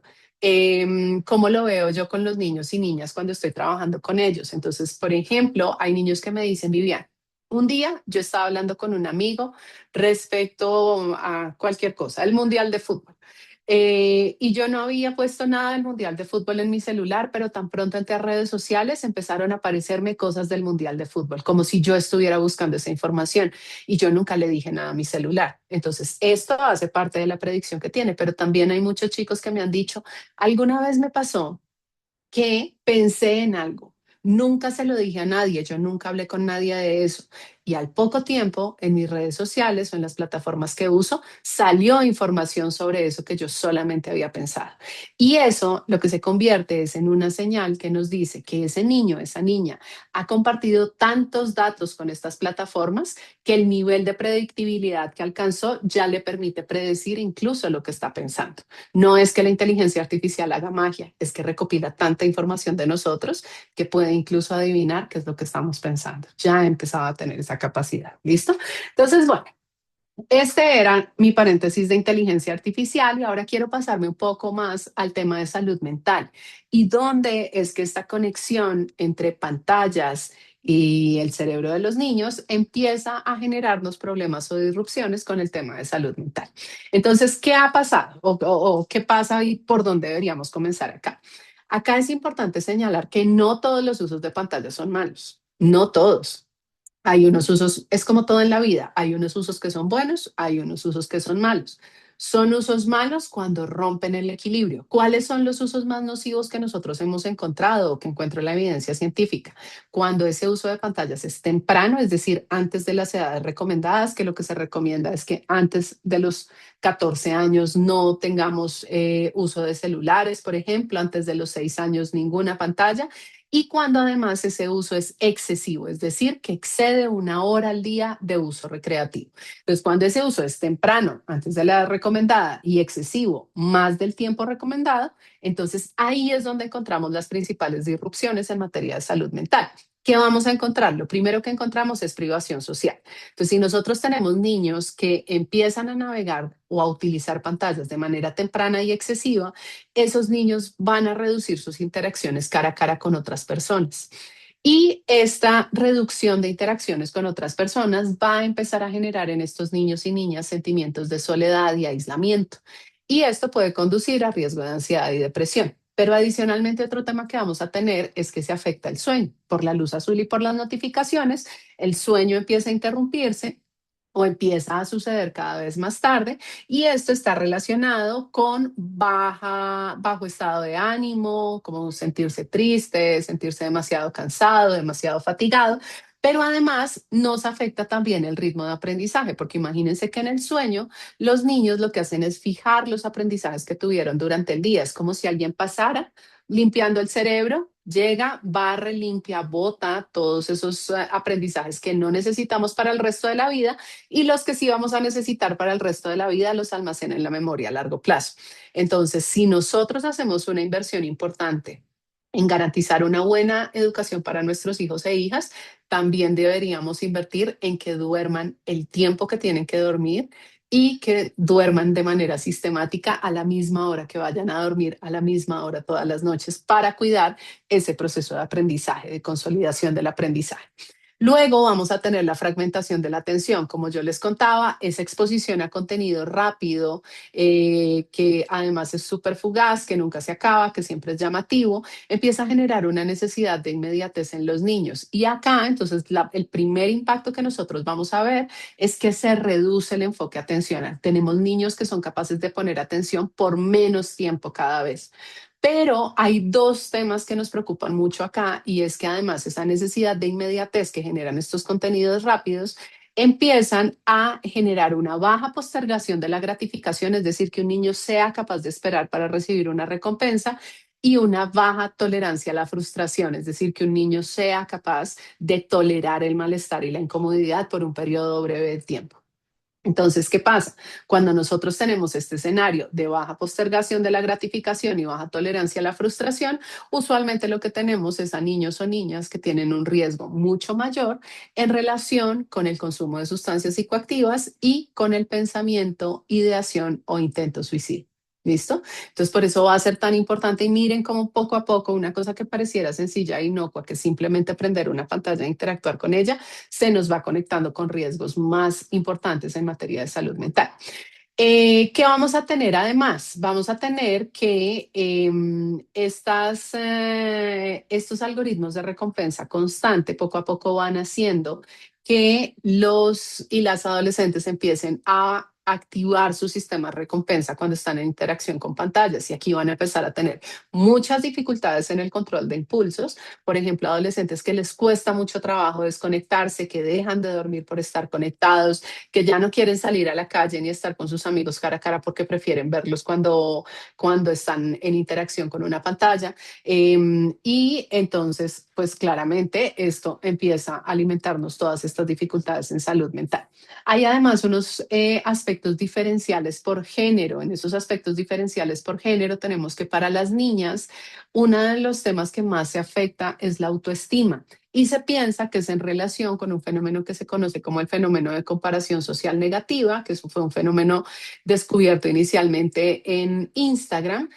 ¿cómo lo veo yo con los niños y niñas cuando estoy trabajando con ellos? Entonces, por ejemplo, hay niños que me dicen, Vivian, un día yo estaba hablando con un amigo respecto a cualquier cosa, el mundial de fútbol. Y yo no había puesto nada del Mundial de Fútbol en mi celular, pero tan pronto entré a redes sociales empezaron a aparecerme cosas del Mundial de Fútbol, como si yo estuviera buscando esa información y yo nunca le dije nada a mi celular. Entonces, esto hace parte de la predicción que tiene, pero también hay muchos chicos que me han dicho, alguna vez me pasó que pensé en algo. Nunca se lo dije a nadie, yo nunca hablé con nadie de eso. Y al poco tiempo, en mis redes sociales o en las plataformas que uso, salió información sobre eso que yo solamente había pensado. Y eso lo que se convierte es en una señal que nos dice que ese niño, esa niña, ha compartido tantos datos con estas plataformas que el nivel de predictibilidad que alcanzó ya le permite predecir incluso lo que está pensando. No es que la inteligencia artificial haga magia, es que recopila tanta información de nosotros que puede incluso adivinar qué es lo que estamos pensando. Ya he empezado a tener esa capacidad. ¿Listo? Entonces, bueno, este era mi paréntesis de inteligencia artificial y ahora quiero pasarme un poco más al tema de salud mental y dónde es que esta conexión entre pantallas y el cerebro de los niños empieza a generarnos problemas o disrupciones con el tema de salud mental. Entonces, ¿qué ha pasado o qué pasa y por dónde deberíamos comenzar acá? Acá es importante señalar que no todos los usos de pantallas son malos, no todos. Hay unos usos, es como todo en la vida, hay unos usos que son buenos, hay unos usos que son malos. Son usos malos cuando rompen el equilibrio. ¿Cuáles son los usos más nocivos que nosotros hemos encontrado o que encuentro en la evidencia científica? Cuando ese uso de pantallas es temprano, es decir, antes de las edades recomendadas, que lo que se recomienda es que antes de los 14 años no tengamos uso de celulares, por ejemplo, antes de los 6 años ninguna pantalla y cuando además ese uso es excesivo, es decir, que excede 1 hora al día de uso recreativo. Entonces, cuando ese uso es temprano, antes de la edad recomendada, y excesivo, más del tiempo recomendado, entonces ahí es donde encontramos las principales disrupciones en materia de salud mental. ¿Qué vamos a encontrar? Lo primero que encontramos es privación social. Entonces, si nosotros tenemos niños que empiezan a navegar o a utilizar pantallas de manera temprana y excesiva, esos niños van a reducir sus interacciones cara a cara con otras personas. Y esta reducción de interacciones con otras personas va a empezar a generar en estos niños y niñas sentimientos de soledad y aislamiento. Y esto puede conducir a riesgo de ansiedad y depresión. Pero adicionalmente otro tema que vamos a tener es que se afecta el sueño. Por la luz azul y por las notificaciones, el sueño empieza a interrumpirse o empieza a suceder cada vez más tarde y esto está relacionado con bajo estado de ánimo, como sentirse triste, sentirse demasiado cansado, demasiado fatigado, pero además nos afecta también el ritmo de aprendizaje, porque imagínense que en el sueño los niños lo que hacen es fijar los aprendizajes que tuvieron durante el día. Es como si alguien pasara limpiando el cerebro, llega, barre, limpia, bota todos esos aprendizajes que no necesitamos para el resto de la vida y los que sí vamos a necesitar para el resto de la vida los almacena en la memoria a largo plazo. Entonces, si nosotros hacemos una inversión importante en garantizar una buena educación para nuestros hijos e hijas, también deberíamos invertir en que duerman el tiempo que tienen que dormir y que duerman de manera sistemática a la misma hora, que vayan a dormir a la misma hora todas las noches para cuidar ese proceso de aprendizaje, de consolidación del aprendizaje. Luego vamos a tener la fragmentación de la atención. Como yo les contaba, esa exposición a contenido rápido, que además es súper fugaz, que nunca se acaba, que siempre es llamativo, empieza a generar una necesidad de inmediatez en los niños. Y acá, entonces, el primer impacto que nosotros vamos a ver es que se reduce el enfoque atencional. Tenemos niños que son capaces de poner atención por menos tiempo cada vez. Pero hay dos temas que nos preocupan mucho acá y es que además esa necesidad de inmediatez que generan estos contenidos rápidos empiezan a generar una baja postergación de la gratificación, es decir, que un niño sea capaz de esperar para recibir una recompensa y una baja tolerancia a la frustración, es decir, que un niño sea capaz de tolerar el malestar y la incomodidad por un periodo breve de tiempo. Entonces, ¿qué pasa? Cuando nosotros tenemos este escenario de baja postergación de la gratificación y baja tolerancia a la frustración, usualmente lo que tenemos es a niños o niñas que tienen un riesgo mucho mayor en relación con el consumo de sustancias psicoactivas y con el pensamiento, ideación o intento suicidio. ¿Listo? Entonces, por eso va a ser tan importante y miren cómo poco a poco una cosa que pareciera sencilla e inocua, que simplemente prender una pantalla e interactuar con ella, se nos va conectando con riesgos más importantes en materia de salud mental. ¿Qué vamos a tener además? Vamos a tener que estos algoritmos de recompensa constante poco a poco van haciendo que los y las adolescentes empiecen a activar su sistema de recompensa cuando están en interacción con pantallas y aquí van a empezar a tener muchas dificultades en el control de impulsos. Por ejemplo, adolescentes que les cuesta mucho trabajo desconectarse, que dejan de dormir por estar conectados, que ya no quieren salir a la calle ni estar con sus amigos cara a cara porque prefieren verlos cuando están en interacción con una pantalla. Y entonces, pues claramente esto empieza a alimentarnos todas estas dificultades en salud mental. Hay además unos aspectos diferenciales por género. En esos aspectos diferenciales por género tenemos que para las niñas, uno de los temas que más se afecta es la autoestima y se piensa que es en relación con un fenómeno que se conoce como el fenómeno de comparación social negativa, que eso fue un fenómeno descubierto inicialmente en Instagram,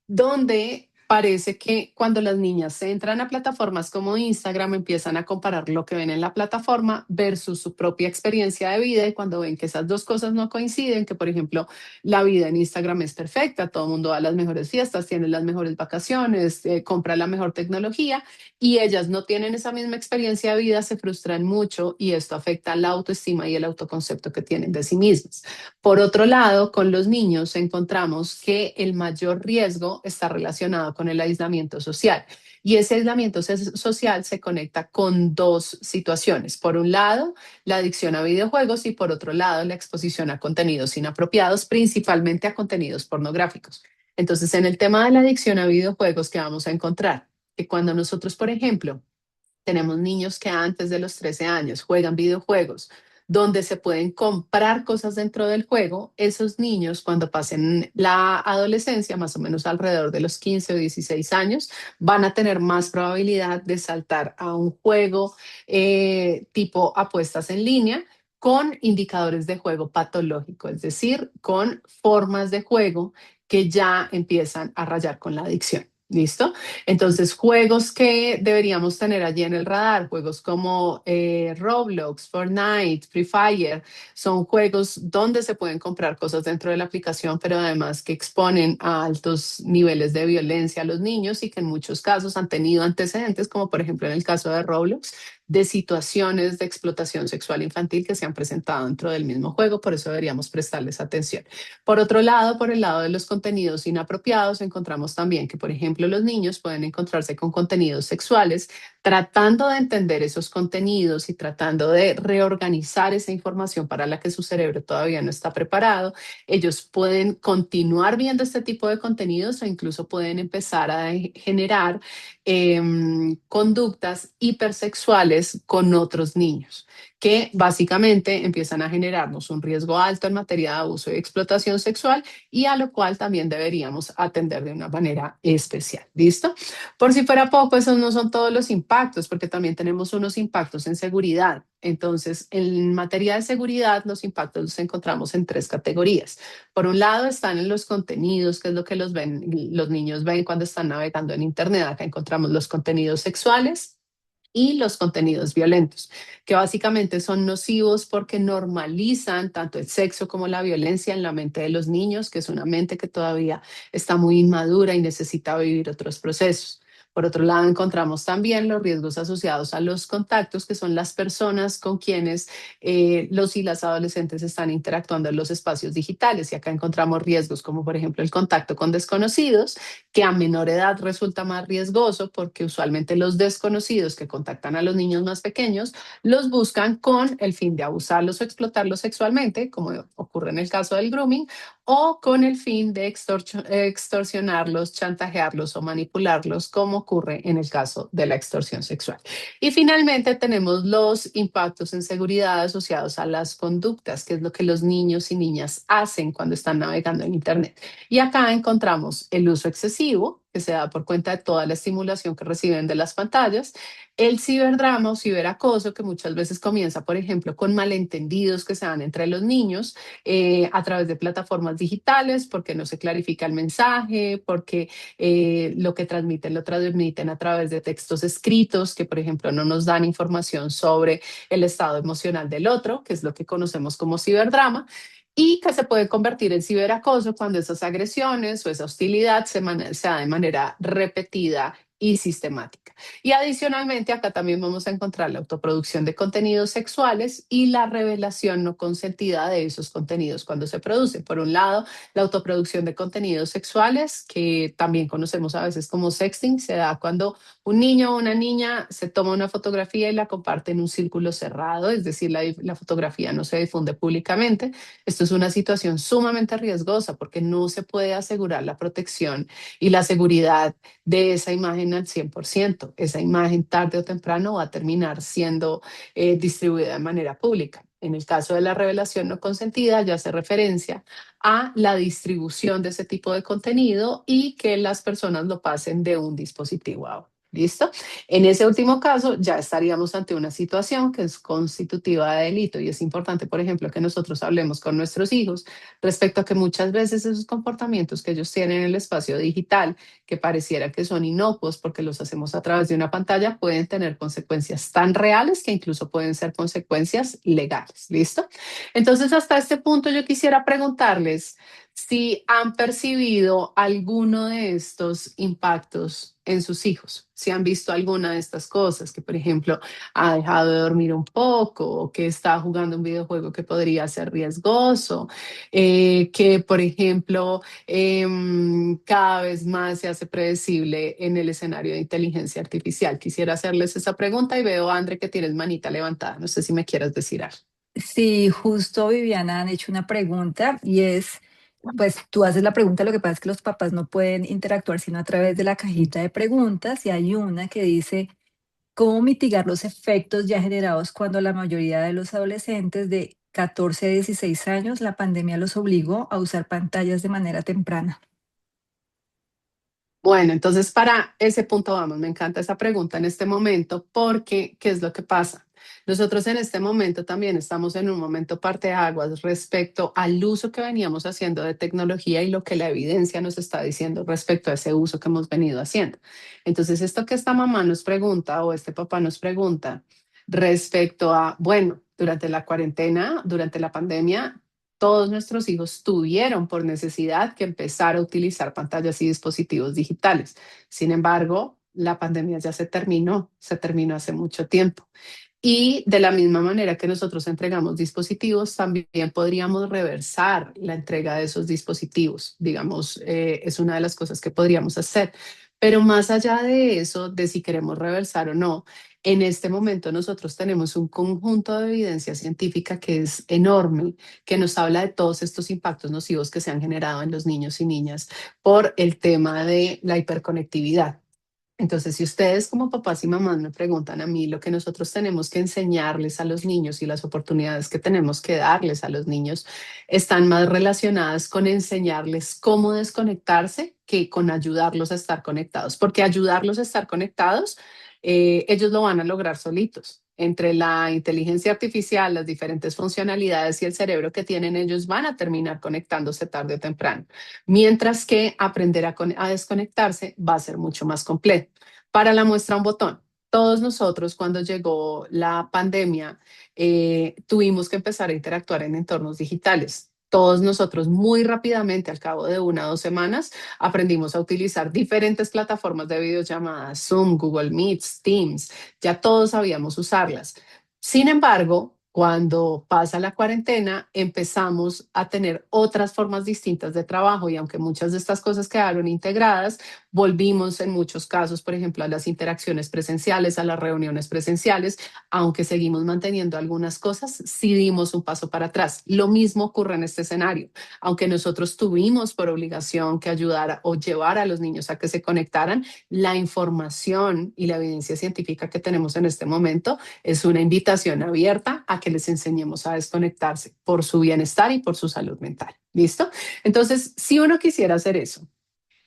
donde parece que cuando las niñas se entran a plataformas como Instagram empiezan a comparar lo que ven en la plataforma versus su propia experiencia de vida y cuando ven que esas dos cosas no coinciden, que por ejemplo la vida en Instagram es perfecta, todo el mundo va a las mejores fiestas, tiene las mejores vacaciones, compra la mejor tecnología y ellas no tienen esa misma experiencia de vida, se frustran mucho y esto afecta la autoestima y el autoconcepto que tienen de sí mismas. Por otro lado, con los niños encontramos que el mayor riesgo está relacionado con el aislamiento social. Y ese aislamiento social se conecta con dos situaciones. Por un lado, la adicción a videojuegos y por otro lado, la exposición a contenidos inapropiados, principalmente a contenidos pornográficos. Entonces, en el tema de la adicción a videojuegos, ¿qué vamos a encontrar? Que cuando nosotros, por ejemplo, tenemos niños que antes de los 13 años juegan videojuegos donde se pueden comprar cosas dentro del juego. Esos niños cuando pasen la adolescencia, más o menos alrededor de los 15 o 16 años, van a tener más probabilidad de saltar a un juego tipo apuestas en línea con indicadores de juego patológico, es decir, con formas de juego que ya empiezan a rayar con la adicción. ¿Listo? Entonces, juegos que deberíamos tener allí en el radar, juegos como Roblox, Fortnite, Free Fire, son juegos donde se pueden comprar cosas dentro de la aplicación, pero además que exponen a altos niveles de violencia a los niños y que en muchos casos han tenido antecedentes, como por ejemplo en el caso de Roblox, de situaciones de explotación sexual infantil que se han presentado dentro del mismo juego, por eso deberíamos prestarles atención. Por otro lado, por el lado de los contenidos inapropiados, encontramos también que, por ejemplo, los niños pueden encontrarse con contenidos sexuales, tratando de entender esos contenidos y tratando de reorganizar esa información para la que su cerebro todavía no está preparado. Ellos pueden continuar viendo este tipo de contenidos o incluso pueden empezar a generar conductas hipersexuales con otros niños que básicamente empiezan a generarnos un riesgo alto en materia de abuso y explotación sexual y a lo cual también deberíamos atender de una manera especial. ¿Listo? Por si fuera poco, esos no son todos los impactos, porque también tenemos unos impactos en seguridad. Entonces, en materia de seguridad, los impactos los encontramos en tres categorías. Por un lado, están en los contenidos, que es lo que los niños ven cuando están navegando en Internet. Acá encontramos los contenidos sexuales, y los contenidos violentos, que básicamente son nocivos porque normalizan tanto el sexo como la violencia en la mente de los niños, que es una mente que todavía está muy inmadura y necesita vivir otros procesos. Por otro lado, encontramos también los riesgos asociados a los contactos, que son las personas con quienes los y las adolescentes están interactuando en los espacios digitales. Y acá encontramos riesgos como, por ejemplo, el contacto con desconocidos, que a menor edad resulta más riesgoso porque usualmente los desconocidos que contactan a los niños más pequeños los buscan con el fin de abusarlos o explotarlos sexualmente, como ocurre en el caso del grooming, o con el fin de extorsionarlos, chantajearlos o manipularlos, como ocurre en el caso de la extorsión sexual. Y finalmente tenemos los impactos en seguridad asociados a las conductas, que es lo que los niños y niñas hacen cuando están navegando en Internet. Y acá encontramos el uso excesivo, que se da por cuenta de toda la estimulación que reciben de las pantallas, el ciberdrama o ciberacoso, que muchas veces comienza, por ejemplo, con malentendidos que se dan entre los niños a través de plataformas digitales, porque no se clarifica el mensaje, porque lo que transmiten lo transmiten a través de textos escritos que, por ejemplo, no nos dan información sobre el estado emocional del otro, que es lo que conocemos como ciberdrama. y que se puede convertir en ciberacoso cuando esas agresiones o esa hostilidad se da de manera repetida y sistemática. Y adicionalmente, acá también vamos a encontrar la autoproducción de contenidos sexuales y la revelación no consentida de esos contenidos cuando se producen. Por un lado, la autoproducción de contenidos sexuales, que también conocemos a veces como sexting, se da cuando un niño o una niña se toma una fotografía y la comparte en un círculo cerrado, es decir, la fotografía no se difunde públicamente. Esto es una situación sumamente riesgosa porque no se puede asegurar la protección y la seguridad de esa imagen al 100%. Esa imagen tarde o temprano va a terminar siendo distribuida de manera pública. En el caso de la revelación no consentida, ya hace referencia a la distribución de ese tipo de contenido y que las personas lo pasen de un dispositivo a otro. ¿Listo? En ese último caso, ya estaríamos ante una situación que es constitutiva de delito y es importante, por ejemplo, que nosotros hablemos con nuestros hijos respecto a que muchas veces esos comportamientos que ellos tienen en el espacio digital, que pareciera que son inocuos porque los hacemos a través de una pantalla, pueden tener consecuencias tan reales que incluso pueden ser consecuencias legales. ¿Listo? Entonces, hasta este punto yo quisiera preguntarles si han percibido alguno de estos impactos en sus hijos, si han visto alguna de estas cosas, que por ejemplo ha dejado de dormir un poco o que está jugando un videojuego que podría ser riesgoso, que por ejemplo cada vez más se hace predecible en el escenario de inteligencia artificial. Quisiera hacerles esa pregunta y veo, André, que tienes manita levantada. No sé si me quieras decir algo. Sí, justo Viviana han hecho una pregunta y es, pues tú haces la pregunta, lo que pasa es que los papás no pueden interactuar sino a través de la cajita de preguntas y hay una que dice, ¿cómo mitigar los efectos ya generados cuando la mayoría de los adolescentes de 14 a 16 años la pandemia los obligó a usar pantallas de manera temprana? Bueno, entonces para ese punto vamos. Me encanta esa pregunta en este momento porque, ¿qué es lo que pasa? Nosotros en este momento también estamos en un momento parteaguas respecto al uso que veníamos haciendo de tecnología y lo que la evidencia nos está diciendo respecto a ese uso que hemos venido haciendo. Entonces, esto que esta mamá nos pregunta o este papá nos pregunta respecto a, bueno, durante la cuarentena, durante la pandemia, todos nuestros hijos tuvieron por necesidad que empezar a utilizar pantallas y dispositivos digitales. Sin embargo, la pandemia ya se terminó hace mucho tiempo. Y de la misma manera que nosotros entregamos dispositivos, también podríamos reversar la entrega de esos dispositivos. Digamos, es una de las cosas que podríamos hacer. Pero más allá de eso, de si queremos reversar o no, en este momento nosotros tenemos un conjunto de evidencia científica que es enorme, que nos habla de todos estos impactos nocivos que se han generado en los niños y niñas por el tema de la hiperconectividad. Entonces, si ustedes como papás y mamás me preguntan a mí lo que nosotros tenemos que enseñarles a los niños y las oportunidades que tenemos que darles a los niños están más relacionadas con enseñarles cómo desconectarse que con ayudarlos a estar conectados, porque ayudarlos a estar conectados, ellos lo van a lograr solitos. Entre la inteligencia artificial, las diferentes funcionalidades y el cerebro que tienen, ellos van a terminar conectándose tarde o temprano. Mientras que aprender a desconectarse va a ser mucho más complejo. Para la muestra un botón. Todos nosotros cuando llegó la pandemia tuvimos que empezar a interactuar en entornos digitales. Todos nosotros muy rápidamente, al cabo de 1 o 2 semanas, aprendimos a utilizar diferentes plataformas de videollamadas, Zoom, Google Meet, Teams, ya todos sabíamos usarlas. Sin embargo, cuando pasa la cuarentena, empezamos a tener otras formas distintas de trabajo y aunque muchas de estas cosas quedaron integradas, volvimos en muchos casos, por ejemplo, a las interacciones presenciales, a las reuniones presenciales, aunque seguimos manteniendo algunas cosas, sí dimos un paso para atrás. Lo mismo ocurre en este escenario. Aunque nosotros tuvimos por obligación que ayudar o llevar a los niños a que se conectaran, la información y la evidencia científica que tenemos en este momento es una invitación abierta a que les enseñemos a desconectarse por su bienestar y por su salud mental. ¿Listo? Entonces, si uno quisiera hacer eso,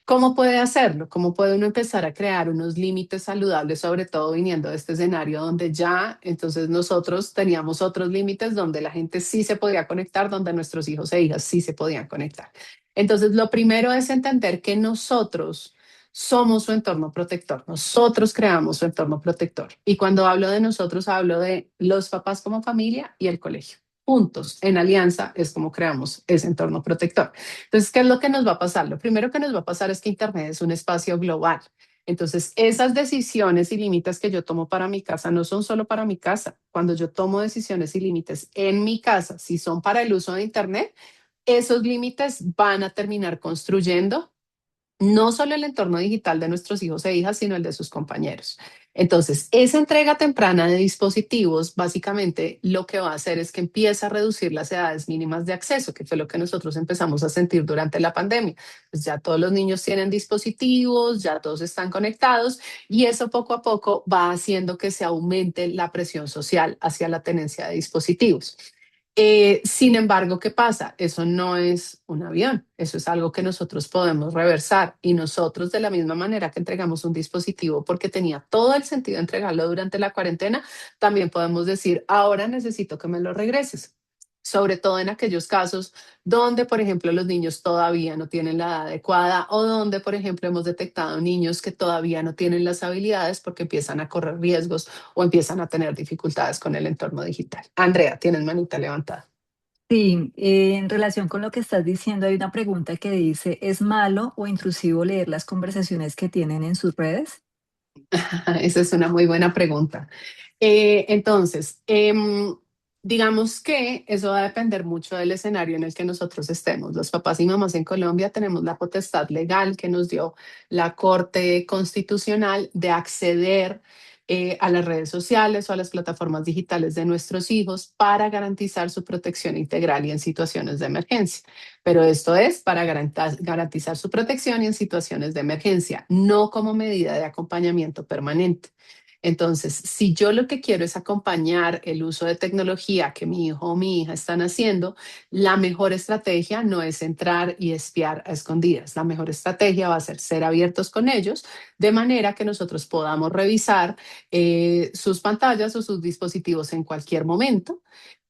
¿cómo puede hacerlo? ¿Cómo puede uno empezar a crear unos límites saludables, sobre todo viniendo de este escenario donde ya entonces nosotros teníamos otros límites donde la gente sí se podía conectar, donde nuestros hijos e hijas sí se podían conectar? Entonces, lo primero es entender que nosotros somos su entorno protector, nosotros creamos su entorno protector. Y cuando hablo de nosotros, hablo de los papás como familia y el colegio. juntos, en alianza, es como creamos ese entorno protector. Entonces, ¿qué es lo que nos va a pasar? Lo primero que nos va a pasar es que Internet es un espacio global. Entonces, esas decisiones y límites que yo tomo para mi casa no son solo para mi casa. Cuando yo tomo decisiones y límites en mi casa, si son para el uso de Internet, esos límites van a terminar construyendo no solo el entorno digital de nuestros hijos e hijas, sino el de sus compañeros. Entonces, esa entrega temprana de dispositivos, básicamente lo que va a hacer es que empieza a reducir las edades mínimas de acceso, que fue lo que nosotros empezamos a sentir durante la pandemia. Pues ya todos los niños tienen dispositivos, ya todos están conectados y eso poco a poco va haciendo que se aumente la presión social hacia la tenencia de dispositivos. Sin embargo, ¿qué pasa? Eso no es un avión, eso es algo que nosotros podemos reversar y nosotros de la misma manera que entregamos un dispositivo porque tenía todo el sentido entregarlo durante la cuarentena, también podemos decir, ahora necesito que me lo regreses. Sobre todo en aquellos casos donde, por ejemplo, los niños todavía no tienen la edad adecuada o donde, por ejemplo, hemos detectado niños que todavía no tienen las habilidades porque empiezan a correr riesgos o empiezan a tener dificultades con el entorno digital. Andrea, tienes manita levantada. Sí, en relación con lo que estás diciendo, hay una pregunta que dice, ¿es malo o intrusivo leer las conversaciones que tienen en sus redes? Esa es una muy buena pregunta. Entonces, digamos que eso va a depender mucho del escenario en el que nosotros estemos. Los papás y mamás en Colombia tenemos la potestad legal que nos dio la Corte Constitucional de acceder a las redes sociales o a las plataformas digitales de nuestros hijos para garantizar su protección integral y en situaciones de emergencia. Pero esto es para garantizar su protección y en situaciones de emergencia, no como medida de acompañamiento permanente. Entonces, si yo lo que quiero es acompañar el uso de tecnología que mi hijo o mi hija están haciendo, la mejor estrategia no es entrar y espiar a escondidas. La mejor estrategia va a ser abiertos con ellos, de manera que nosotros podamos revisar sus pantallas o sus dispositivos en cualquier momento.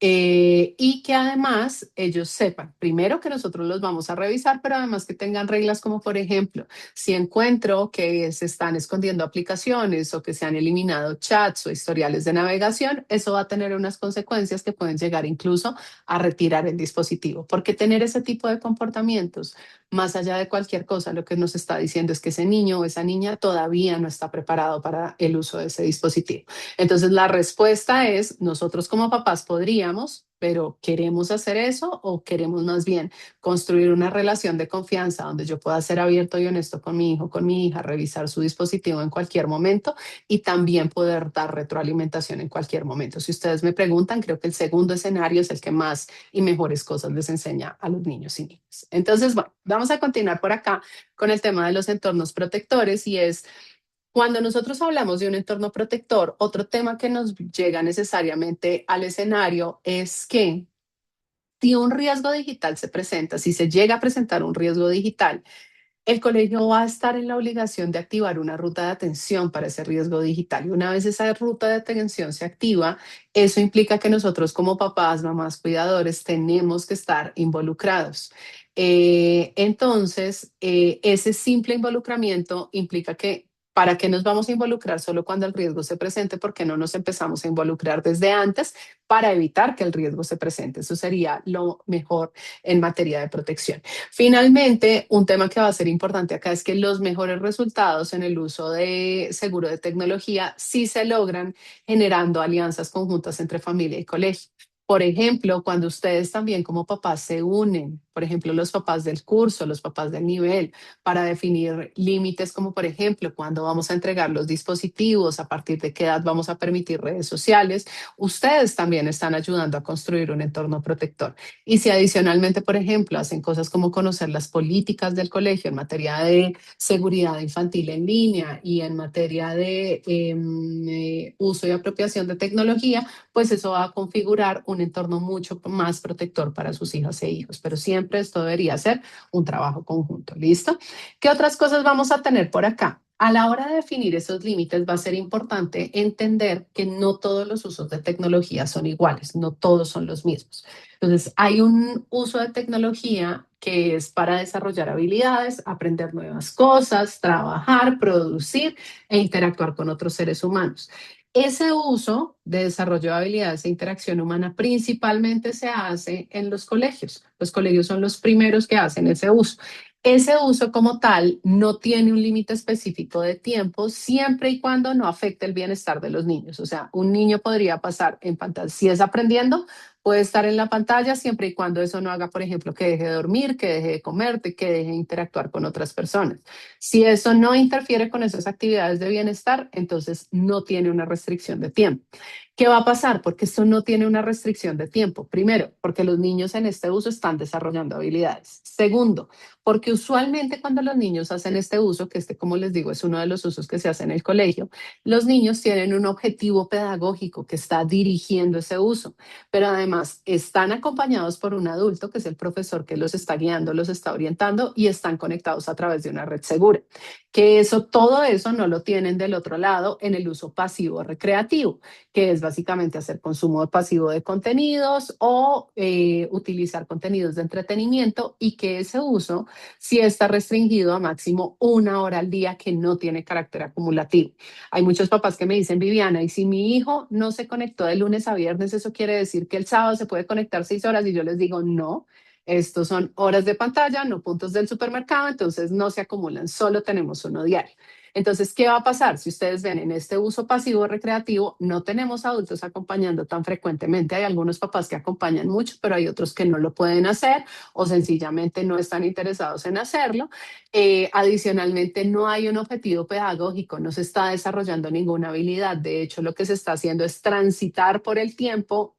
Y que además ellos sepan, primero que nosotros los vamos a revisar, pero además que tengan reglas como, por ejemplo, si encuentro que se están escondiendo aplicaciones o que se han eliminado chats o historiales de navegación, eso va a tener unas consecuencias que pueden llegar incluso a retirar el dispositivo, porque tener ese tipo de comportamientos, más allá de cualquier cosa, lo que nos está diciendo es que ese niño o esa niña todavía no está preparado para el uso de ese dispositivo. Entonces, la respuesta es, nosotros como papás podríamos, pero ¿queremos hacer eso o queremos más bien construir una relación de confianza donde yo pueda ser abierto y honesto con mi hijo, con mi hija, revisar su dispositivo en cualquier momento y también poder dar retroalimentación en cualquier momento? Si ustedes me preguntan, creo que el segundo escenario es el que más y mejores cosas les enseña a los niños y niñas. Entonces, bueno, vamos a continuar por acá con el tema de los entornos protectores y es cuando nosotros hablamos de un entorno protector, otro tema que nos llega necesariamente al escenario es que si un riesgo digital se presenta, si se llega a presentar un riesgo digital, el colegio va a estar en la obligación de activar una ruta de atención para ese riesgo digital. Y una vez esa ruta de atención se activa, eso implica que nosotros como papás, mamás, cuidadores, tenemos que estar involucrados. Entonces, ese simple involucramiento implica que ¿para qué nos vamos a involucrar solo cuando el riesgo se presente? Porque no nos empezamos a involucrar desde antes para evitar que el riesgo se presente. Eso sería lo mejor en materia de protección. Finalmente, un tema que va a ser importante acá es que los mejores resultados en el uso de seguro de tecnología sí se logran generando alianzas conjuntas entre familia y colegio. Por ejemplo, cuando ustedes también como papás se unen, por ejemplo, los papás del curso, los papás del nivel, para definir límites como, por ejemplo, cuándo vamos a entregar los dispositivos, a partir de qué edad vamos a permitir redes sociales, ustedes también están ayudando a construir un entorno protector. Y si adicionalmente, por ejemplo, hacen cosas como conocer las políticas del colegio en materia de seguridad infantil en línea y en materia de uso y apropiación de tecnología, pues eso va a configurar un entorno mucho más protector para sus hijas e hijos. Pero siempre esto debería ser un trabajo conjunto. ¿Listo? ¿Qué otras cosas vamos a tener por acá? A la hora de definir esos límites va a ser importante entender que no todos los usos de tecnología son iguales, no todos son los mismos. Entonces, hay un uso de tecnología que es para desarrollar habilidades, aprender nuevas cosas, trabajar, producir e interactuar con otros seres humanos. Ese uso de desarrollo de habilidades e interacción humana principalmente se hace en los colegios. Los colegios son los primeros que hacen ese uso. Ese uso como tal no tiene un límite específico de tiempo siempre y cuando no afecte el bienestar de los niños. O sea, un niño podría pasar en pantalla, si es aprendiendo, puede estar en la pantalla siempre y cuando eso no haga, por ejemplo, que deje de dormir, que deje de comer, que deje de interactuar con otras personas. Si eso no interfiere con esas actividades de bienestar, entonces no tiene una restricción de tiempo. ¿Qué va a pasar? Porque esto no tiene una restricción de tiempo. Primero, porque los niños en este uso están desarrollando habilidades. Segundo, porque usualmente cuando los niños hacen este uso, que este, como les digo, es uno de los usos que se hace en el colegio, los niños tienen un objetivo pedagógico que está dirigiendo ese uso, pero además están acompañados por un adulto, que es el profesor que los está guiando, los está orientando y están conectados a través de una red segura. Que eso, todo eso no lo tienen del otro lado en el uso pasivo recreativo, que es básicamente hacer consumo pasivo de contenidos o utilizar contenidos de entretenimiento y que ese uso sí está restringido a máximo 1 hora al día que no tiene carácter acumulativo. Hay muchos papás que me dicen, Viviana, y si mi hijo no se conectó de lunes a viernes, ¿eso quiere decir que el sábado se puede conectar 6 horas? Y yo les digo, no. Estos son horas de pantalla, no puntos del supermercado, entonces no se acumulan, solo tenemos uno diario. Entonces, ¿qué va a pasar? Si ustedes ven en este uso pasivo recreativo, no tenemos adultos acompañando tan frecuentemente. Hay algunos papás que acompañan mucho, pero hay otros que no lo pueden hacer o sencillamente no están interesados en hacerlo. Adicionalmente, no hay un objetivo pedagógico, no se está desarrollando ninguna habilidad. De hecho, lo que se está haciendo es transitar por el tiempo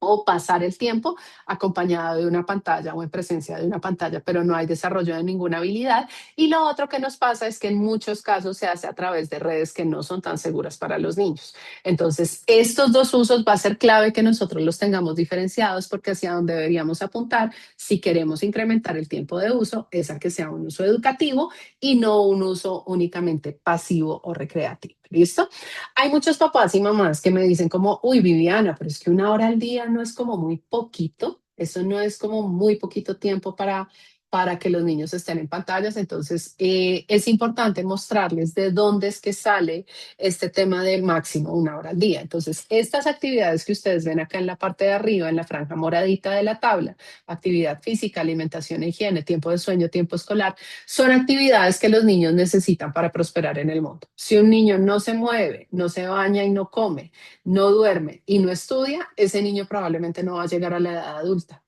o pasar el tiempo acompañado de una pantalla o en presencia de una pantalla, pero no hay desarrollo de ninguna habilidad. Y lo otro que nos pasa es que en muchos casos se hace a través de redes que no son tan seguras para los niños. Entonces, estos dos usos va a ser clave que nosotros los tengamos diferenciados porque hacia donde deberíamos apuntar si queremos incrementar el tiempo de uso es a que sea un uso educativo y no un uso únicamente pasivo o recreativo. ¿Listo? Hay muchos papás y mamás que me dicen como, uy, Viviana, pero es que 1 hora al día no es como muy poquito, eso no es como muy poquito tiempo para que los niños estén en pantallas. Entonces, es importante mostrarles de dónde es que sale este tema del máximo 1 hora al día. Entonces, estas actividades que ustedes ven acá en la parte de arriba, en la franja moradita de la tabla, actividad física, alimentación, higiene, tiempo de sueño, tiempo escolar, son actividades que los niños necesitan para prosperar en el mundo. Si un niño no se mueve, no se baña y no come, no duerme y no estudia, ese niño probablemente no va a llegar a la edad adulta,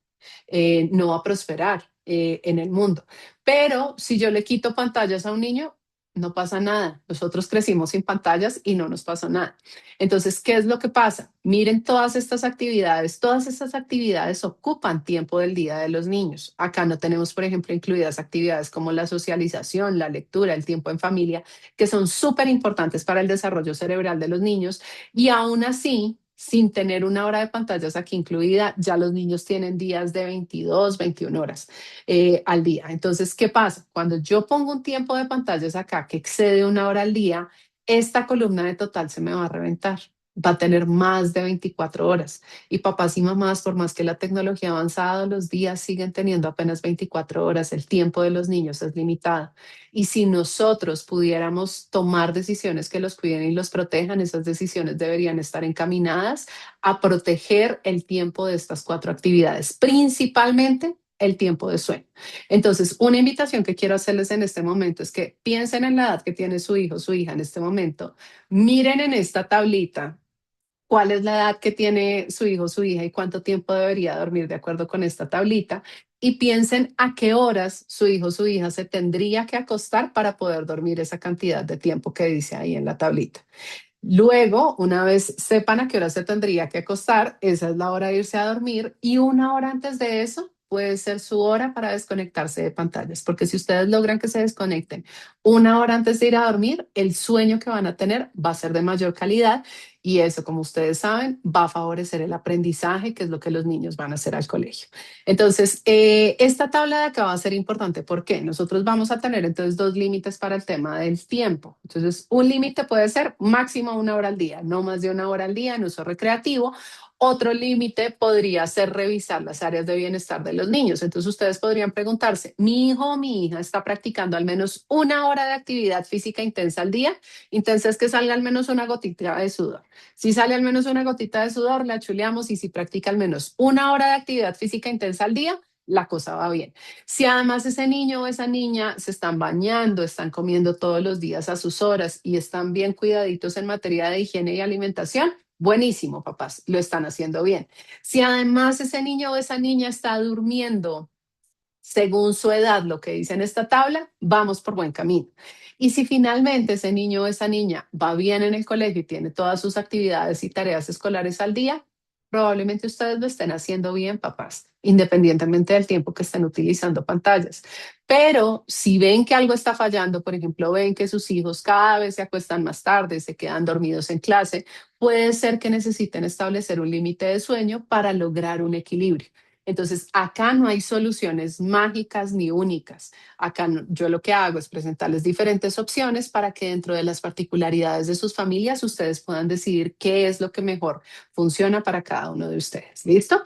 no va a prosperar en el mundo. Pero si yo le quito pantallas a un niño, no pasa nada. Nosotros crecimos sin pantallas y no nos pasó nada. Entonces, ¿qué es lo que pasa? Miren todas estas actividades ocupan tiempo del día de los niños. Acá no tenemos, por ejemplo, incluidas actividades como la socialización, la lectura, el tiempo en familia, que son súper importantes para el desarrollo cerebral de los niños. Y aún así, sin tener 1 hora de pantallas aquí incluida, ya los niños tienen días de 22, 21 horas al día. Entonces, ¿qué pasa? Cuando yo pongo un tiempo de pantallas acá que excede 1 hora al día, esta columna de total se me va a reventar. Va a tener más de 24 horas. Y papás y mamás, por más que la tecnología ha avanzado, los días siguen teniendo apenas 24 horas. El tiempo de los niños es limitado. Y si nosotros pudiéramos tomar decisiones que los cuiden y los protejan, esas decisiones deberían estar encaminadas a proteger el tiempo de estas 4 actividades, principalmente el tiempo de sueño. Entonces, una invitación que quiero hacerles en este momento es que piensen en la edad que tiene su hijo o su hija en este momento. Miren en esta tablita cuál es la edad que tiene su hijo o su hija y cuánto tiempo debería dormir de acuerdo con esta tablita. Y piensen a qué horas su hijo o su hija se tendría que acostar para poder dormir esa cantidad de tiempo que dice ahí en la tablita. Luego, una vez sepan a qué hora se tendría que acostar, esa es la hora de irse a dormir y 1 hora antes de eso puede ser su hora para desconectarse de pantallas, porque si ustedes logran que se desconecten 1 hora antes de ir a dormir, el sueño que van a tener va a ser de mayor calidad y eso, como ustedes saben, va a favorecer el aprendizaje, que es lo que los niños van a hacer al colegio. Entonces, esta tabla de acá va a ser importante porque nosotros vamos a tener entonces dos límites para el tema del tiempo. Entonces, un límite puede ser máximo 1 hora al día, no más de 1 hora al día en uso recreativo. Otro límite podría ser revisar las áreas de bienestar de los niños. Entonces, ustedes podrían preguntarse, ¿mi hijo o mi hija está practicando al menos 1 hora de actividad física intensa al día? Intensa es que salga al menos una gotita de sudor. Si sale al menos una gotita de sudor, la chuleamos y si practica al menos una hora de actividad física intensa al día, la cosa va bien. Si además ese niño o esa niña se están bañando, están comiendo todos los días a sus horas y están bien cuidaditos en materia de higiene y alimentación, buenísimo, papás, lo están haciendo bien. Si además ese niño o esa niña está durmiendo según su edad, lo que dice en esta tabla, vamos por buen camino. Y si finalmente ese niño o esa niña va bien en el colegio y tiene todas sus actividades y tareas escolares al día, probablemente ustedes lo estén haciendo bien, papás, independientemente del tiempo que estén utilizando pantallas. Pero si ven que algo está fallando, por ejemplo, ven que sus hijos cada vez se acuestan más tarde, se quedan dormidos en clase, puede ser que necesiten establecer un límite de sueño para lograr un equilibrio. Entonces, acá no hay soluciones mágicas ni únicas. Acá yo lo que hago es presentarles diferentes opciones para que dentro de las particularidades de sus familias ustedes puedan decidir qué es lo que mejor funciona para cada uno de ustedes. ¿Listo?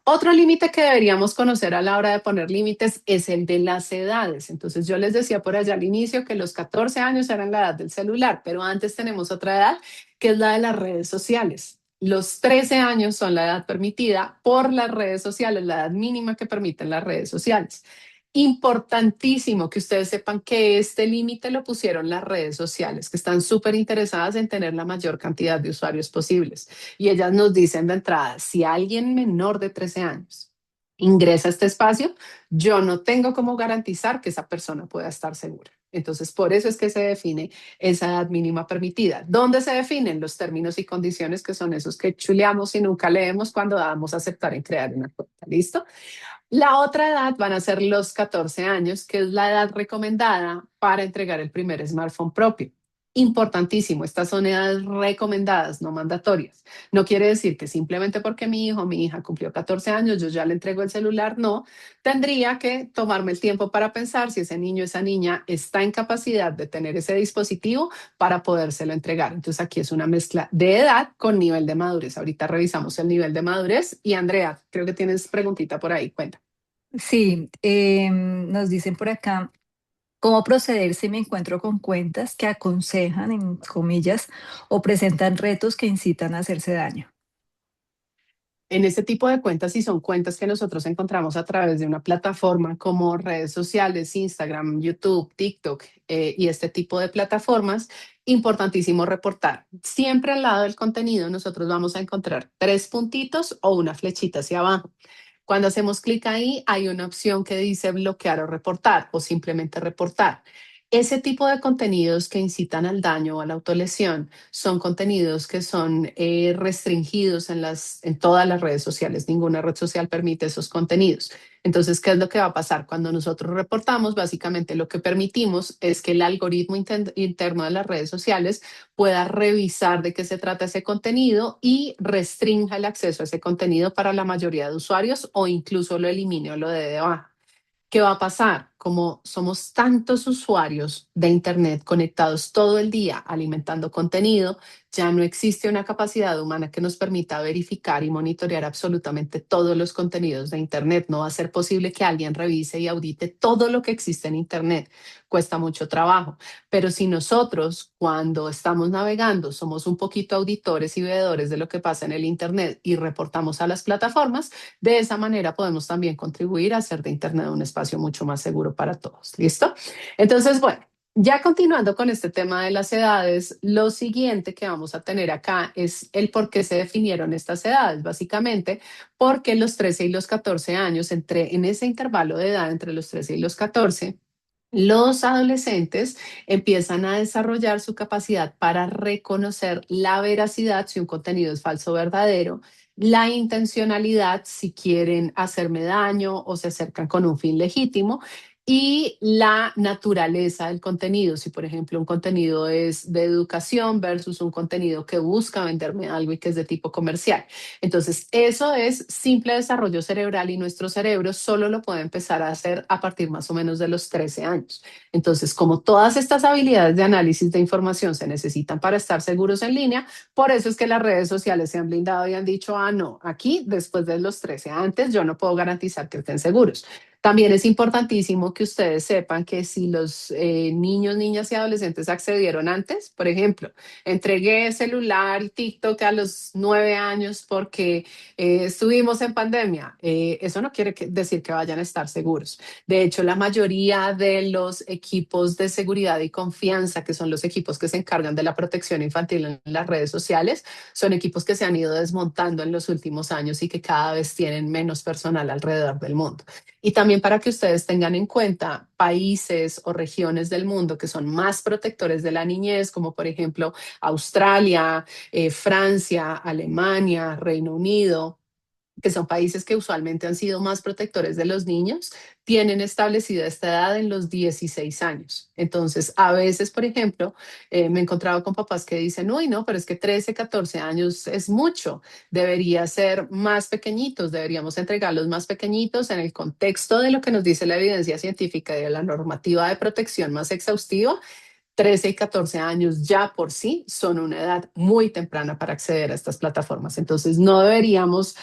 Otro límite que deberíamos conocer a la hora de poner límites es el de las edades. Entonces, yo les decía por allá al inicio que los 14 años eran la edad del celular, pero antes tenemos otra edad que es la de las redes sociales. Los 13 años son la edad permitida por las redes sociales, la edad mínima que permiten las redes sociales. Importantísimo que ustedes sepan que este límite lo pusieron las redes sociales, que están súper interesadas en tener la mayor cantidad de usuarios posibles. Y ellas nos dicen de entrada, si alguien menor de 13 años ingresa a este espacio, yo no tengo cómo garantizar que esa persona pueda estar segura. Entonces, por eso es que se define esa edad mínima permitida. ¿Dónde se definen los términos y condiciones que son esos que chuleamos y nunca leemos cuando damos a aceptar en crear una cuenta? ¿Listo? La otra edad van a ser los 14 años, que es la edad recomendada para entregar el primer smartphone propio. Importantísimo, estas son edades recomendadas, no mandatorias. No quiere decir que simplemente porque mi hijo o mi hija cumplió 14 años, yo ya le entrego el celular, no. Tendría que tomarme el tiempo para pensar si ese niño o esa niña está en capacidad de tener ese dispositivo para podérselo entregar. Entonces aquí es una mezcla de edad con nivel de madurez. Ahorita revisamos el nivel de madurez y Andrea, creo que tienes preguntita por ahí, cuenta. Sí, nos dicen por acá, ¿cómo proceder si me encuentro con cuentas que aconsejan, en comillas, o presentan retos que incitan a hacerse daño? En este tipo de cuentas, si son cuentas que nosotros encontramos a través de una plataforma como redes sociales, Instagram, YouTube, TikTok y este tipo de plataformas, importantísimo reportar. Siempre al lado del contenido nosotros vamos a encontrar tres puntitos o una flechita hacia abajo. Cuando hacemos clic ahí, hay una opción que dice bloquear o reportar o simplemente reportar. Ese tipo de contenidos que incitan al daño o a la autolesión son contenidos que son restringidos en todas las redes sociales. Ninguna red social permite esos contenidos. Entonces, ¿qué es lo que va a pasar? Cuando nosotros reportamos, básicamente lo que permitimos es que el algoritmo interno de las redes sociales pueda revisar de qué se trata ese contenido y restrinja el acceso a ese contenido para la mayoría de usuarios o incluso lo elimine o lo dé de baja. ¿Qué va a pasar? Como somos tantos usuarios de Internet conectados todo el día alimentando contenido, ya no existe una capacidad humana que nos permita verificar y monitorear absolutamente todos los contenidos de Internet. No va a ser posible que alguien revise y audite todo lo que existe en Internet. Cuesta mucho trabajo. Pero si nosotros, cuando estamos navegando, somos un poquito auditores y veedores de lo que pasa en el Internet y reportamos a las plataformas, de esa manera podemos también contribuir a hacer de Internet un espacio mucho más seguro para todos. ¿Listo? Entonces, bueno, ya continuando con este tema de las edades, lo siguiente que vamos a tener acá es el por qué se definieron estas edades. Básicamente, porque los 13 y los 14 años, en ese intervalo de edad entre los 13 y los 14, los adolescentes empiezan a desarrollar su capacidad para reconocer la veracidad si un contenido es falso o verdadero, la intencionalidad si quieren hacerme daño o se acercan con un fin legítimo y la naturaleza del contenido. Si, por ejemplo, un contenido es de educación versus un contenido que busca venderme algo y que es de tipo comercial. Entonces, eso es simple desarrollo cerebral y nuestro cerebro solo lo puede empezar a hacer a partir más o menos de los 13 años. Entonces, como todas estas habilidades de análisis de información se necesitan para estar seguros en línea, por eso es que las redes sociales se han blindado y han dicho, ah, no, aquí después de los 13, antes yo no puedo garantizar que estén seguros. También es importantísimo que ustedes sepan que si los niños, niñas y adolescentes accedieron antes, por ejemplo, entregué celular y TikTok a los 9 años porque estuvimos en pandemia, eso no quiere decir que vayan a estar seguros. De hecho, la mayoría de los equipos de seguridad y confianza, que son los equipos que se encargan de la protección infantil en las redes sociales, son equipos que se han ido desmontando en los últimos años y que cada vez tienen menos personal alrededor del mundo. Y también para que ustedes tengan en cuenta países o regiones del mundo que son más protectores de la niñez, como por ejemplo Australia, Francia, Alemania, Reino Unido, que son países que usualmente han sido más protectores de los niños, tienen establecida esta edad en los 16 años. Entonces, a veces, por ejemplo, me he encontrado con papás que dicen, uy, no, pero es que 13, 14 años es mucho, debería ser más pequeñitos, deberíamos entregarlos más pequeñitos en el contexto de lo que nos dice la evidencia científica y de la normativa de protección más exhaustiva. 13 y 14 años ya por sí son una edad muy temprana para acceder a estas plataformas. Entonces no deberíamos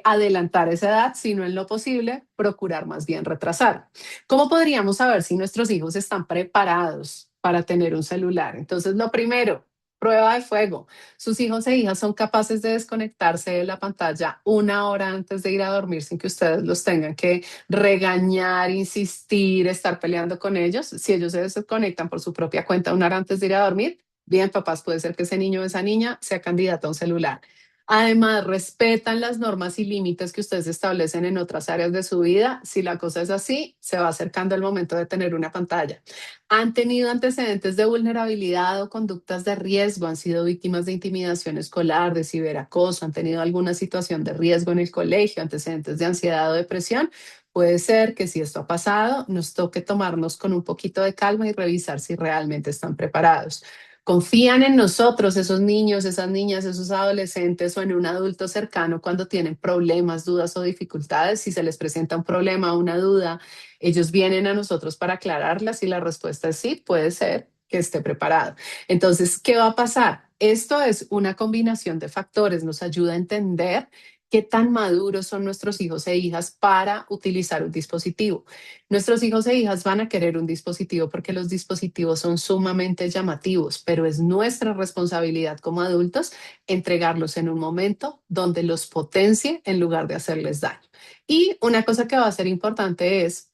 adelantar esa edad, sino en lo posible procurar más bien retrasar. ¿Cómo podríamos saber si nuestros hijos están preparados para tener un celular? Entonces lo primero, prueba de fuego. Sus hijos e hijas son capaces de desconectarse de la pantalla 1 hora antes de ir a dormir sin que ustedes los tengan que regañar, insistir, estar peleando con ellos. Si ellos se desconectan por su propia cuenta 1 hora antes de ir a dormir, bien, papás, puede ser que ese niño o esa niña sea candidato a un celular. Además, respetan las normas y límites que ustedes establecen en otras áreas de su vida. Si la cosa es así, se va acercando el momento de tener una pantalla. ¿Han tenido antecedentes de vulnerabilidad o conductas de riesgo? ¿Han sido víctimas de intimidación escolar, de ciberacoso? ¿Han tenido alguna situación de riesgo en el colegio? ¿Antecedentes de ansiedad o depresión? Puede ser que si esto ha pasado, nos toque tomarnos con un poquito de calma y revisar si realmente están preparados. Confían en nosotros, esos niños, esas niñas, esos adolescentes o en un adulto cercano cuando tienen problemas, dudas o dificultades. Si se les presenta un problema o una duda, ellos vienen a nosotros para aclararlas y la respuesta es sí, puede ser que esté preparado. Entonces, ¿qué va a pasar? Esto es una combinación de factores, nos ayuda a entender qué tan maduros son nuestros hijos e hijas para utilizar un dispositivo. Nuestros hijos e hijas van a querer un dispositivo porque los dispositivos son sumamente llamativos, pero es nuestra responsabilidad como adultos entregarlos en un momento donde los potencie en lugar de hacerles daño. Y una cosa que va a ser importante es,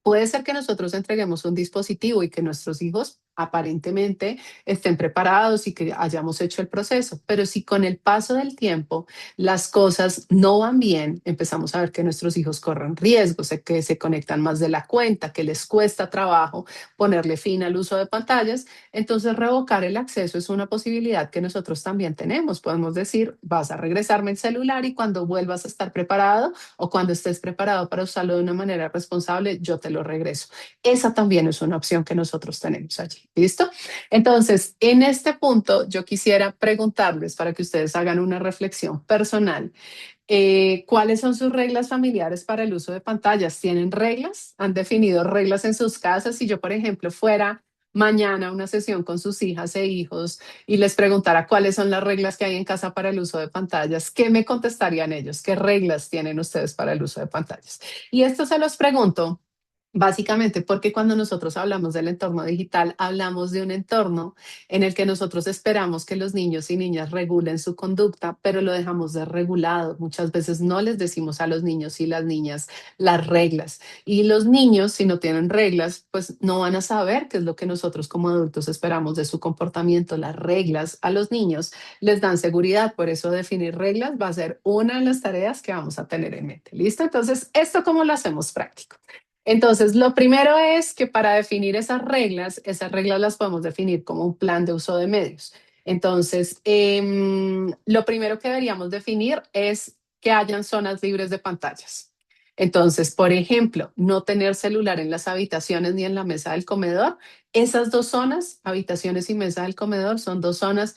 puede ser que nosotros entreguemos un dispositivo y que nuestros hijos aparentemente estén preparados y que hayamos hecho el proceso, pero si con el paso del tiempo las cosas no van bien, empezamos a ver que nuestros hijos corren riesgos, que se conectan más de la cuenta, que les cuesta trabajo ponerle fin al uso de pantallas, entonces revocar el acceso es una posibilidad que nosotros también tenemos. Podemos decir, vas a regresarme el celular y cuando vuelvas a estar preparado o cuando estés preparado para usarlo de una manera responsable, yo te lo regreso. Esa también es una opción que nosotros tenemos allí. ¿Listo? Entonces, en este punto, yo quisiera preguntarles para que ustedes hagan una reflexión personal. ¿Cuáles son sus reglas familiares para el uso de pantallas? ¿Tienen reglas? ¿Han definido reglas en sus casas? Si yo, por ejemplo, fuera mañana a una sesión con sus hijas e hijos y les preguntara cuáles son las reglas que hay en casa para el uso de pantallas, ¿qué me contestarían ellos? ¿Qué reglas tienen ustedes para el uso de pantallas? Y esto se los pregunto básicamente porque cuando nosotros hablamos del entorno digital, hablamos de un entorno en el que nosotros esperamos que los niños y niñas regulen su conducta, pero lo dejamos desregulado. Muchas veces no les decimos a los niños y las niñas las reglas. Y los niños, si no tienen reglas, pues no van a saber qué es lo que nosotros como adultos esperamos de su comportamiento. Las reglas a los niños les dan seguridad, por eso definir reglas va a ser una de las tareas que vamos a tener en mente. ¿Listo? Entonces, ¿esto cómo lo hacemos práctico? Entonces, lo primero es que para definir esas reglas las podemos definir como un plan de uso de medios. Entonces, lo primero que deberíamos definir es que hayan zonas libres de pantallas. Entonces, por ejemplo, no tener celular en las habitaciones ni en la mesa del comedor. Esas dos zonas, habitaciones y mesa del comedor, son dos zonas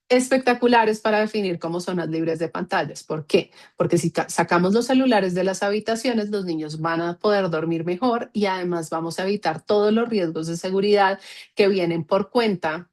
espectaculares para definir como zonas libres de pantallas. ¿Por qué? Porque si sacamos los celulares de las habitaciones, los niños van a poder dormir mejor y además vamos a evitar todos los riesgos de seguridad que vienen por cuenta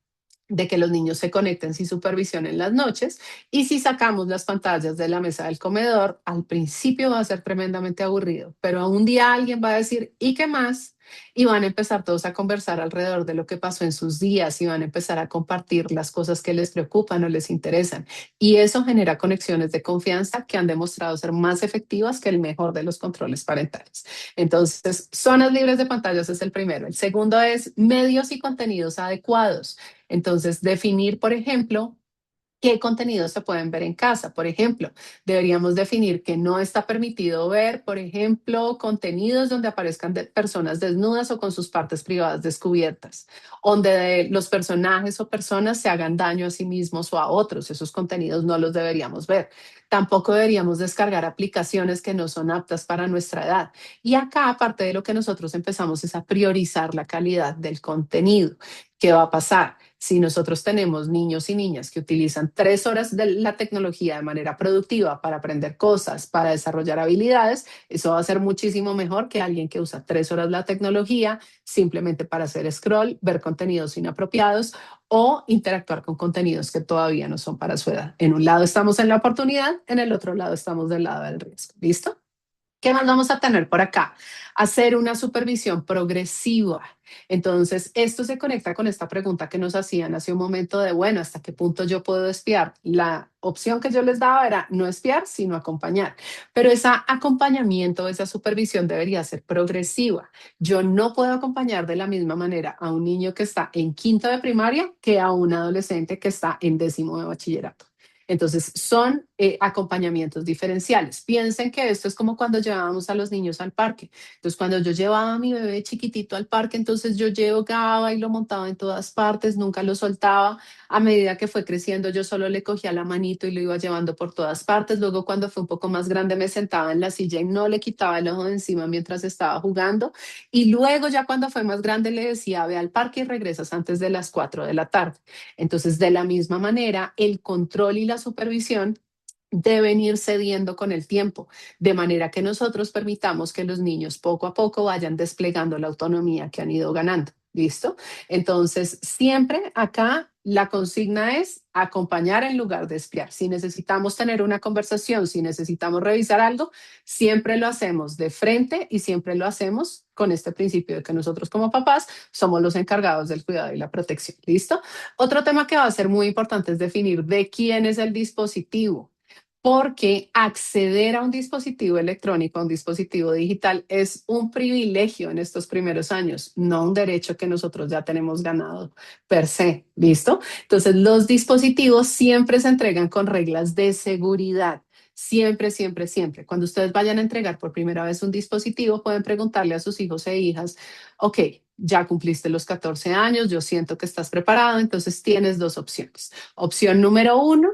de que los niños se conecten sin supervisión en las noches. Y si sacamos las pantallas de la mesa del comedor, al principio va a ser tremendamente aburrido, pero un día alguien va a decir, ¿y qué más? Y van a empezar todos a conversar alrededor de lo que pasó en sus días y van a empezar a compartir las cosas que les preocupan o les interesan. Y eso genera conexiones de confianza que han demostrado ser más efectivas que el mejor de los controles parentales. Entonces, zonas libres de pantallas es el primero. El segundo es medios y contenidos adecuados. Entonces, definir, por ejemplo, qué contenidos se pueden ver en casa. Por ejemplo, deberíamos definir que no está permitido ver, por ejemplo, contenidos donde aparezcan personas desnudas o con sus partes privadas descubiertas, donde los personajes o personas se hagan daño a sí mismos o a otros. Esos contenidos no los deberíamos ver. Tampoco deberíamos descargar aplicaciones que no son aptas para nuestra edad. Y acá, aparte de lo que nosotros empezamos es a priorizar la calidad del contenido. ¿Qué va a pasar? Si nosotros tenemos niños y niñas que utilizan 3 horas de la tecnología de manera productiva para aprender cosas, para desarrollar habilidades, eso va a ser muchísimo mejor que alguien que usa 3 horas la tecnología simplemente para hacer scroll, ver contenidos inapropiados o interactuar con contenidos que todavía no son para su edad. En un lado estamos en la oportunidad, en el otro lado estamos del lado del riesgo. ¿Listo? ¿Qué más vamos a tener por acá? Hacer una supervisión progresiva. Entonces, esto se conecta con esta pregunta que nos hacían hace un momento de, bueno, ¿hasta qué punto yo puedo espiar? La opción que yo les daba era no espiar, sino acompañar. Pero ese acompañamiento, esa supervisión debería ser progresiva. Yo no puedo acompañar de la misma manera a un niño que está en quinto de primaria que a un adolescente que está en décimo de bachillerato. Entonces, son acompañamientos diferenciales. Piensen que esto es como cuando llevábamos a los niños al parque. Entonces, cuando yo llevaba a mi bebé chiquitito al parque, entonces yo llegaba y lo montaba en todas partes, nunca lo soltaba. A medida que fue creciendo, yo solo le cogía la manito y lo iba llevando por todas partes. Luego, cuando fue un poco más grande, me sentaba en la silla y no le quitaba el ojo de encima mientras estaba jugando. Y luego, ya cuando fue más grande, le decía, ve al parque y regresas antes de las 4 de la tarde. Entonces, de la misma manera, el control y la supervisión deben ir cediendo con el tiempo, de manera que nosotros permitamos que los niños poco a poco vayan desplegando la autonomía que han ido ganando. ¿Listo? Entonces, siempre acá la consigna es acompañar en lugar de espiar. Si necesitamos tener una conversación, si necesitamos revisar algo, siempre lo hacemos de frente y siempre lo hacemos con este principio de que nosotros como papás somos los encargados del cuidado y la protección. ¿Listo? Otro tema que va a ser muy importante es definir de quién es el dispositivo, porque acceder a un dispositivo electrónico, a un dispositivo digital, es un privilegio en estos primeros años, no un derecho que nosotros ya tenemos ganado per se. ¿Listo? Entonces, los dispositivos siempre se entregan con reglas de seguridad. Siempre, siempre, siempre. Cuando ustedes vayan a entregar por primera vez un dispositivo, pueden preguntarle a sus hijos e hijas, ok, ya cumpliste los 14 años, yo siento que estás preparado, entonces tienes dos opciones. Opción número uno,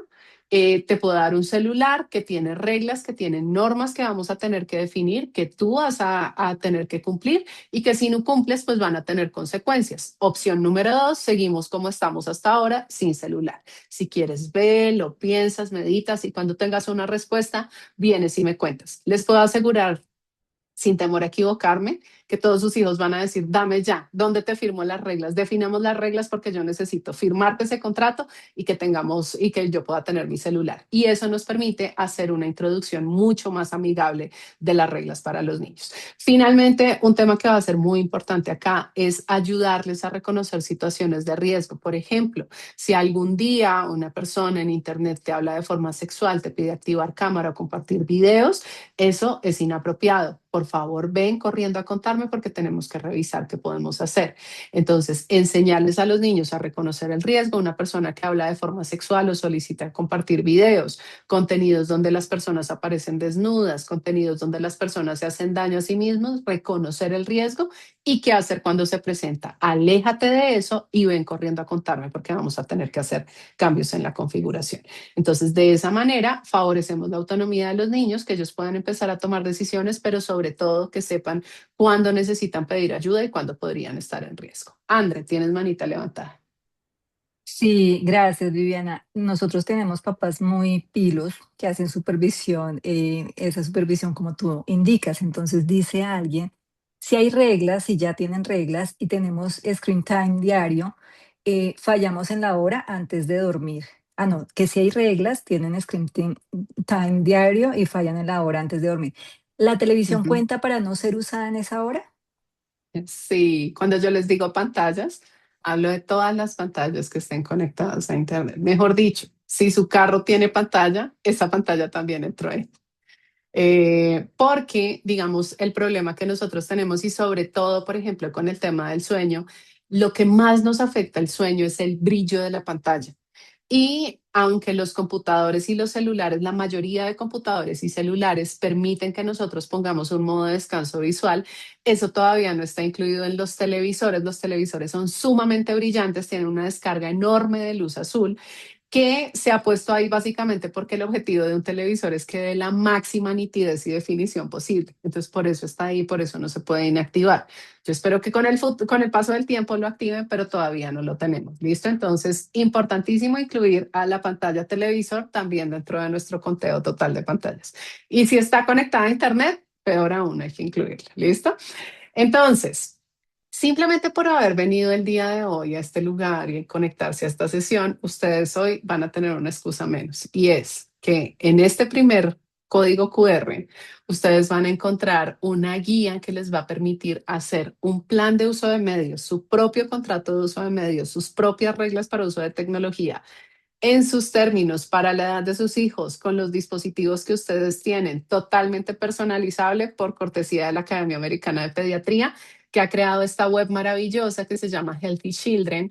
te puedo dar un celular que tiene reglas, que tiene normas que vamos a tener que definir, que tú vas a tener que cumplir y que si no cumples, pues van a tener consecuencias. Opción número dos, seguimos como estamos hasta ahora, sin celular. Si quieres, ve, lo piensas, meditas y cuando tengas una respuesta, vienes y me cuentas. Les puedo asegurar sin temor a equivocarme, que todos sus hijos van a decir, dame ya, ¿dónde te firmo las reglas? Definamos las reglas porque yo necesito firmarte ese contrato y que tengamos y que yo pueda tener mi celular. Y eso nos permite hacer una introducción mucho más amigable de las reglas para los niños. Finalmente, un tema que va a ser muy importante acá es ayudarles a reconocer situaciones de riesgo. Por ejemplo, si algún día una persona en internet te habla de forma sexual, te pide activar cámara o compartir videos, eso es inapropiado. Por favor, ven corriendo a contarme porque tenemos que revisar qué podemos hacer. Entonces, enseñarles a los niños a reconocer el riesgo. Una persona que habla de forma sexual o solicita compartir videos, contenidos donde las personas aparecen desnudas, contenidos donde las personas se hacen daño a sí mismos, reconocer el riesgo y qué hacer cuando se presenta. Aléjate de eso y ven corriendo a contarme porque vamos a tener que hacer cambios en la configuración. Entonces, de esa manera, favorecemos la autonomía de los niños, que ellos puedan empezar a tomar decisiones, pero sobre todo que sepan cuándo necesitan pedir ayuda y cuándo podrían estar en riesgo. André, tienes manita levantada. Sí, gracias, Viviana. Nosotros tenemos papás muy pilos que hacen supervisión, esa supervisión como tú indicas. Entonces dice alguien, si hay reglas, si ya tienen reglas y tenemos screen time diario, fallamos en la hora antes de dormir. Ah, no, que si hay reglas, tienen time diario y fallan en la hora antes de dormir. ¿La televisión Ujú. cuenta para no ser usada en esa hora? Sí, cuando yo les digo pantallas, hablo de todas las pantallas que estén conectadas a Internet. Mejor dicho, si su carro tiene pantalla, esa pantalla también entró ahí. Porque, digamos, el problema que nosotros tenemos y sobre todo, por ejemplo, con el tema del sueño, lo que más nos afecta el sueño es el brillo de la pantalla. Y aunque los computadores y los celulares, la mayoría de computadores y celulares permiten que nosotros pongamos un modo de descanso visual, eso todavía no está incluido en los televisores. Los televisores son sumamente brillantes, tienen una descarga enorme de luz azul que se ha puesto ahí básicamente porque el objetivo de un televisor es que dé la máxima nitidez y definición posible. Entonces, por eso está ahí, por eso no se puede inactivar. Yo espero que con el paso del tiempo lo activen, pero todavía no lo tenemos. ¿Listo? Entonces, importantísimo incluir a la pantalla televisor también dentro de nuestro conteo total de pantallas. Y si está conectada a Internet, peor aún, hay que incluirla. ¿Listo? Entonces, simplemente por haber venido el día de hoy a este lugar y conectarse a esta sesión, ustedes hoy van a tener una excusa menos. Y es que en este primer código QR, ustedes van a encontrar una guía que les va a permitir hacer un plan de uso de medios, su propio contrato de uso de medios, sus propias reglas para uso de tecnología en sus términos para la edad de sus hijos, con los dispositivos que ustedes tienen, totalmente personalizable por cortesía de la Academia Americana de Pediatría, que ha creado esta web maravillosa que se llama Healthy Children,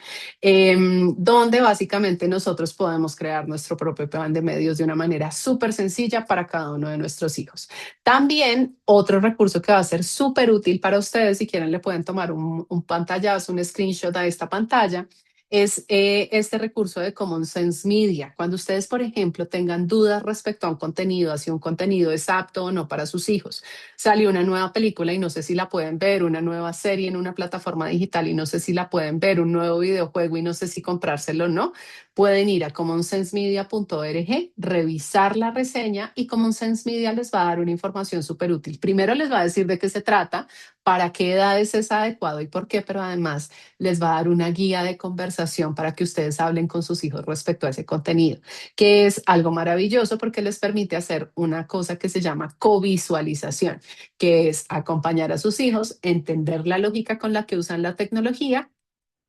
donde básicamente nosotros podemos crear nuestro propio plan de medios de una manera súper sencilla para cada uno de nuestros hijos. También otro recurso que va a ser súper útil para ustedes, si quieren le pueden tomar un pantallazo, un screenshot a esta pantalla, es este recurso de Common Sense Media. Cuando ustedes, por ejemplo, tengan dudas respecto a un contenido, si un contenido es apto o no para sus hijos, salió una nueva película y no sé si la pueden ver, una nueva serie en una plataforma digital y no sé si la pueden ver, un nuevo videojuego y no sé si comprárselo o no, pueden ir a commonsensemedia.org, revisar la reseña y Common Sense Media les va a dar una información súper útil. Primero les va a decir de qué se trata, para qué edades es adecuado y por qué, pero además les va a dar una guía de conversación para que ustedes hablen con sus hijos respecto a ese contenido, que es algo maravilloso porque les permite hacer una cosa que se llama covisualización, que es acompañar a sus hijos, entender la lógica con la que usan la tecnología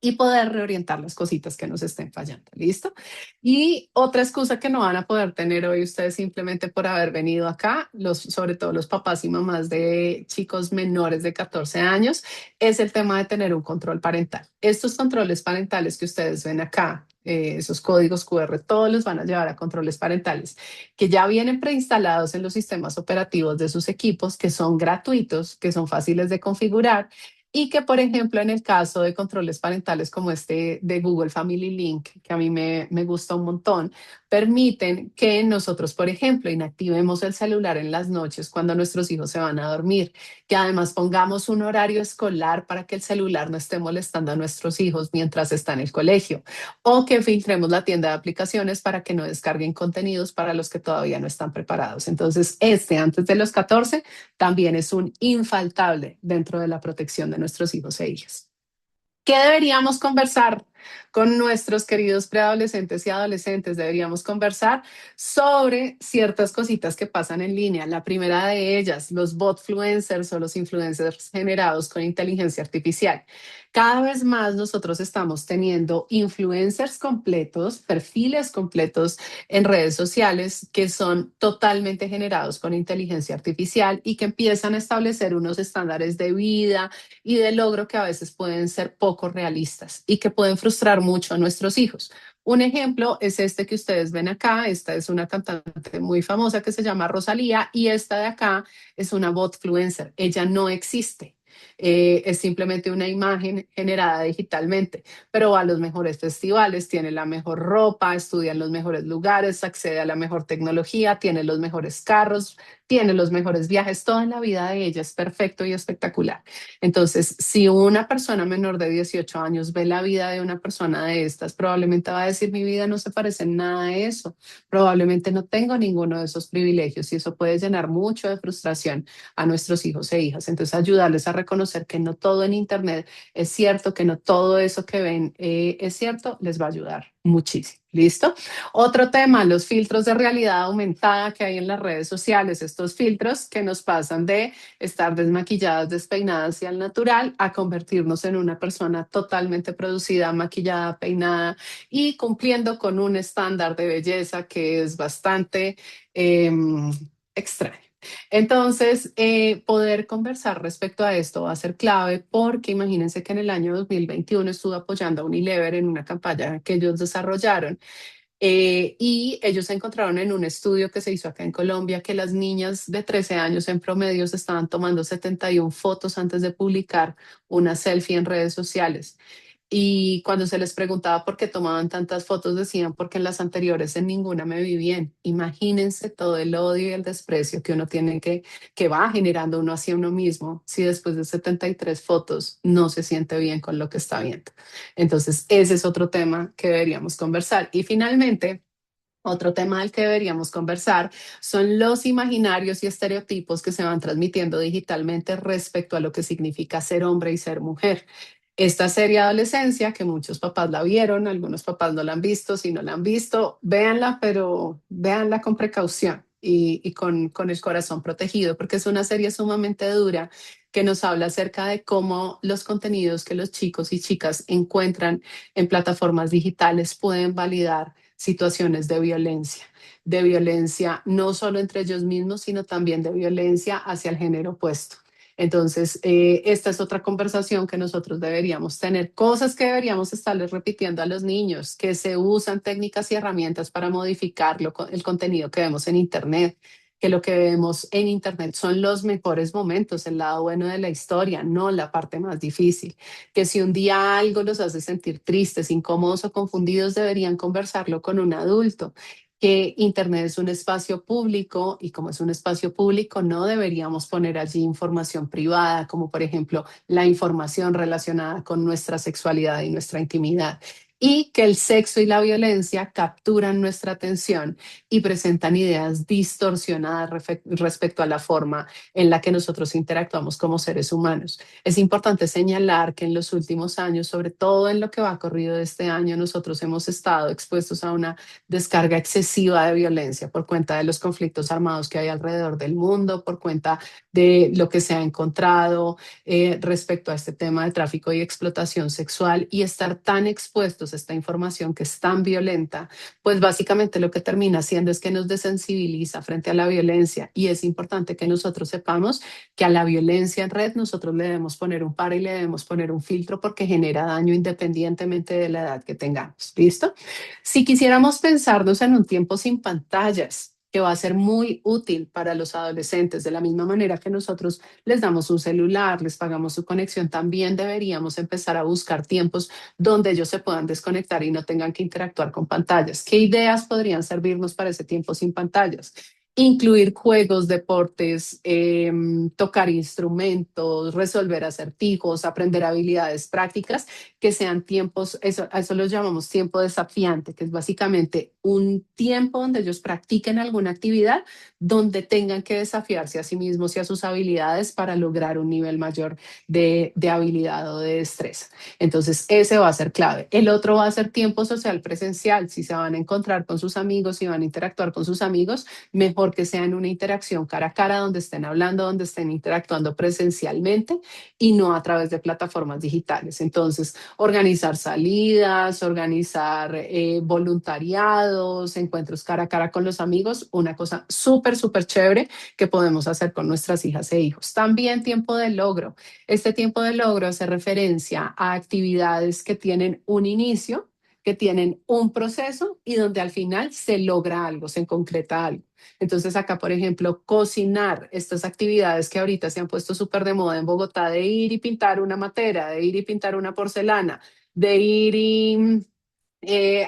y poder reorientar las cositas que nos estén fallando. ¿Listo? Y otra excusa que no van a poder tener hoy ustedes simplemente por haber venido acá, sobre todo los papás y mamás de chicos menores de 14 años, es el tema de tener un control parental. Estos controles parentales que ustedes ven acá, esos códigos QR, todos los van a llevar a controles parentales que ya vienen preinstalados en los sistemas operativos de sus equipos, que son gratuitos, que son fáciles de configurar y que, por ejemplo, en el caso de controles parentales como este de Google Family Link, que a mí me gusta un montón, permiten que nosotros, por ejemplo, inactivemos el celular en las noches cuando nuestros hijos se van a dormir, que además pongamos un horario escolar para que el celular no esté molestando a nuestros hijos mientras está en el colegio, o que filtremos la tienda de aplicaciones para que no descarguen contenidos para los que todavía no están preparados. Entonces, antes de los 14 también es un infaltable dentro de la protección de nuestros hijos e hijas. ¿Qué deberíamos conversar con nuestros queridos preadolescentes y adolescentes? Deberíamos conversar sobre ciertas cositas que pasan en línea. La primera de ellas, los botfluencers o los influencers generados con inteligencia artificial. Cada vez más nosotros estamos teniendo influencers completos, perfiles completos en redes sociales que son totalmente generados con inteligencia artificial y que empiezan a establecer unos estándares de vida y de logro que a veces pueden ser poco realistas y que pueden frustrar mucho a nuestros hijos. Un ejemplo es este que ustedes ven acá. Esta es una cantante muy famosa que se llama Rosalía y esta de acá es una botfluencer. Ella no existe. Es simplemente una imagen generada digitalmente, pero va a los mejores festivales, tiene la mejor ropa, estudia en los mejores lugares, accede a la mejor tecnología, tiene los mejores carros, tiene los mejores viajes, toda la vida de ella es perfecto y espectacular. Entonces, si una persona menor de 18 años ve la vida de una persona de estas, probablemente va a decir, mi vida no se parece en nada a eso, probablemente no tengo ninguno de esos privilegios y eso puede llenar mucho de frustración a nuestros hijos e hijas. Entonces, ayudarles a reconocer que no todo en Internet es cierto, que no todo eso que ven es cierto, les va a ayudar muchísimo. ¿Listo? Otro tema, los filtros de realidad aumentada que hay en las redes sociales, estos filtros que nos pasan de estar desmaquilladas, despeinadas y al natural a convertirnos en una persona totalmente producida, maquillada, peinada y cumpliendo con un estándar de belleza que es bastante eh, extraño. Entonces, poder conversar respecto a esto va a ser clave porque imagínense que en el año 2021 estuve apoyando a Unilever en una campaña que ellos desarrollaron y ellos encontraron en un estudio que se hizo acá en Colombia que las niñas de 13 años en promedio se estaban tomando 71 fotos antes de publicar una selfie en redes sociales. Y cuando se les preguntaba por qué tomaban tantas fotos, decían porque en las anteriores en ninguna me vi bien. Imagínense todo el odio y el desprecio que uno tiene que va generando uno hacia uno mismo si después de 73 fotos no se siente bien con lo que está viendo. Entonces, ese es otro tema que deberíamos conversar. Y finalmente, otro tema del que deberíamos conversar son los imaginarios y estereotipos que se van transmitiendo digitalmente respecto a lo que significa ser hombre y ser mujer. Esta serie Adolescencia, que muchos papás la vieron, algunos papás no la han visto, si no la han visto, véanla, pero véanla con precaución y con el corazón protegido, porque es una serie sumamente dura que nos habla acerca de cómo los contenidos que los chicos y chicas encuentran en plataformas digitales pueden validar situaciones de violencia no solo entre ellos mismos, sino también de violencia hacia el género opuesto. Entonces, esta es otra conversación que nosotros deberíamos tener, cosas que deberíamos estarles repitiendo a los niños, que se usan técnicas y herramientas para modificar el contenido que vemos en Internet, que lo que vemos en Internet son los mejores momentos, el lado bueno de la historia, no la parte más difícil, que si un día algo los hace sentir tristes, incómodos o confundidos, deberían conversarlo con un adulto, que Internet es un espacio público y como es un espacio público no deberíamos poner allí información privada, como por ejemplo la información relacionada con nuestra sexualidad y nuestra intimidad. Y que el sexo y la violencia capturan nuestra atención y presentan ideas distorsionadas respecto a la forma en la que nosotros interactuamos como seres humanos. Es importante señalar que en los últimos años, sobre todo en lo que va corrido de este año, nosotros hemos estado expuestos a una descarga excesiva de violencia por cuenta de los conflictos armados que hay alrededor del mundo, por cuenta de lo que se ha encontrado respecto a este tema de tráfico y explotación sexual y estar tan expuestos a esta información que es tan violenta, pues básicamente lo que termina haciendo es que nos desensibiliza frente a la violencia y es importante que nosotros sepamos que a la violencia en red nosotros le debemos poner un par y le debemos poner un filtro porque genera daño independientemente de la edad que tengamos. ¿Listo? Si quisiéramos pensarnos en un tiempo sin pantallas, que va a ser muy útil para los adolescentes, de la misma manera que nosotros les damos un celular, les pagamos su conexión, también deberíamos empezar a buscar tiempos donde ellos se puedan desconectar y no tengan que interactuar con pantallas. ¿Qué ideas podrían servirnos para ese tiempo sin pantallas? Incluir juegos, deportes, tocar instrumentos, resolver acertijos, aprender habilidades prácticas que sean tiempos, eso, a eso lo llamamos tiempo desafiante, que es básicamente un tiempo donde ellos practiquen alguna actividad donde tengan que desafiarse a sí mismos y a sus habilidades para lograr un nivel mayor de habilidad o de destreza. Entonces, ese va a ser clave. El otro va a ser tiempo social presencial. Si se van a encontrar con sus amigos y van a interactuar con sus amigos, mejor que sea en una interacción cara a cara, donde estén hablando, donde estén interactuando presencialmente y no a través de plataformas digitales. Entonces, organizar salidas, organizar voluntariados, encuentros cara a cara con los amigos, una cosa súper, súper chévere que podemos hacer con nuestras hijas e hijos. También tiempo de logro. Este tiempo de logro hace referencia a actividades que tienen un inicio, que tienen un proceso y donde al final se logra algo, se concreta algo. Entonces acá, por ejemplo, cocinar, estas actividades que ahorita se han puesto súper de moda en Bogotá, de ir y pintar una matera, de ir y pintar una porcelana, de ir y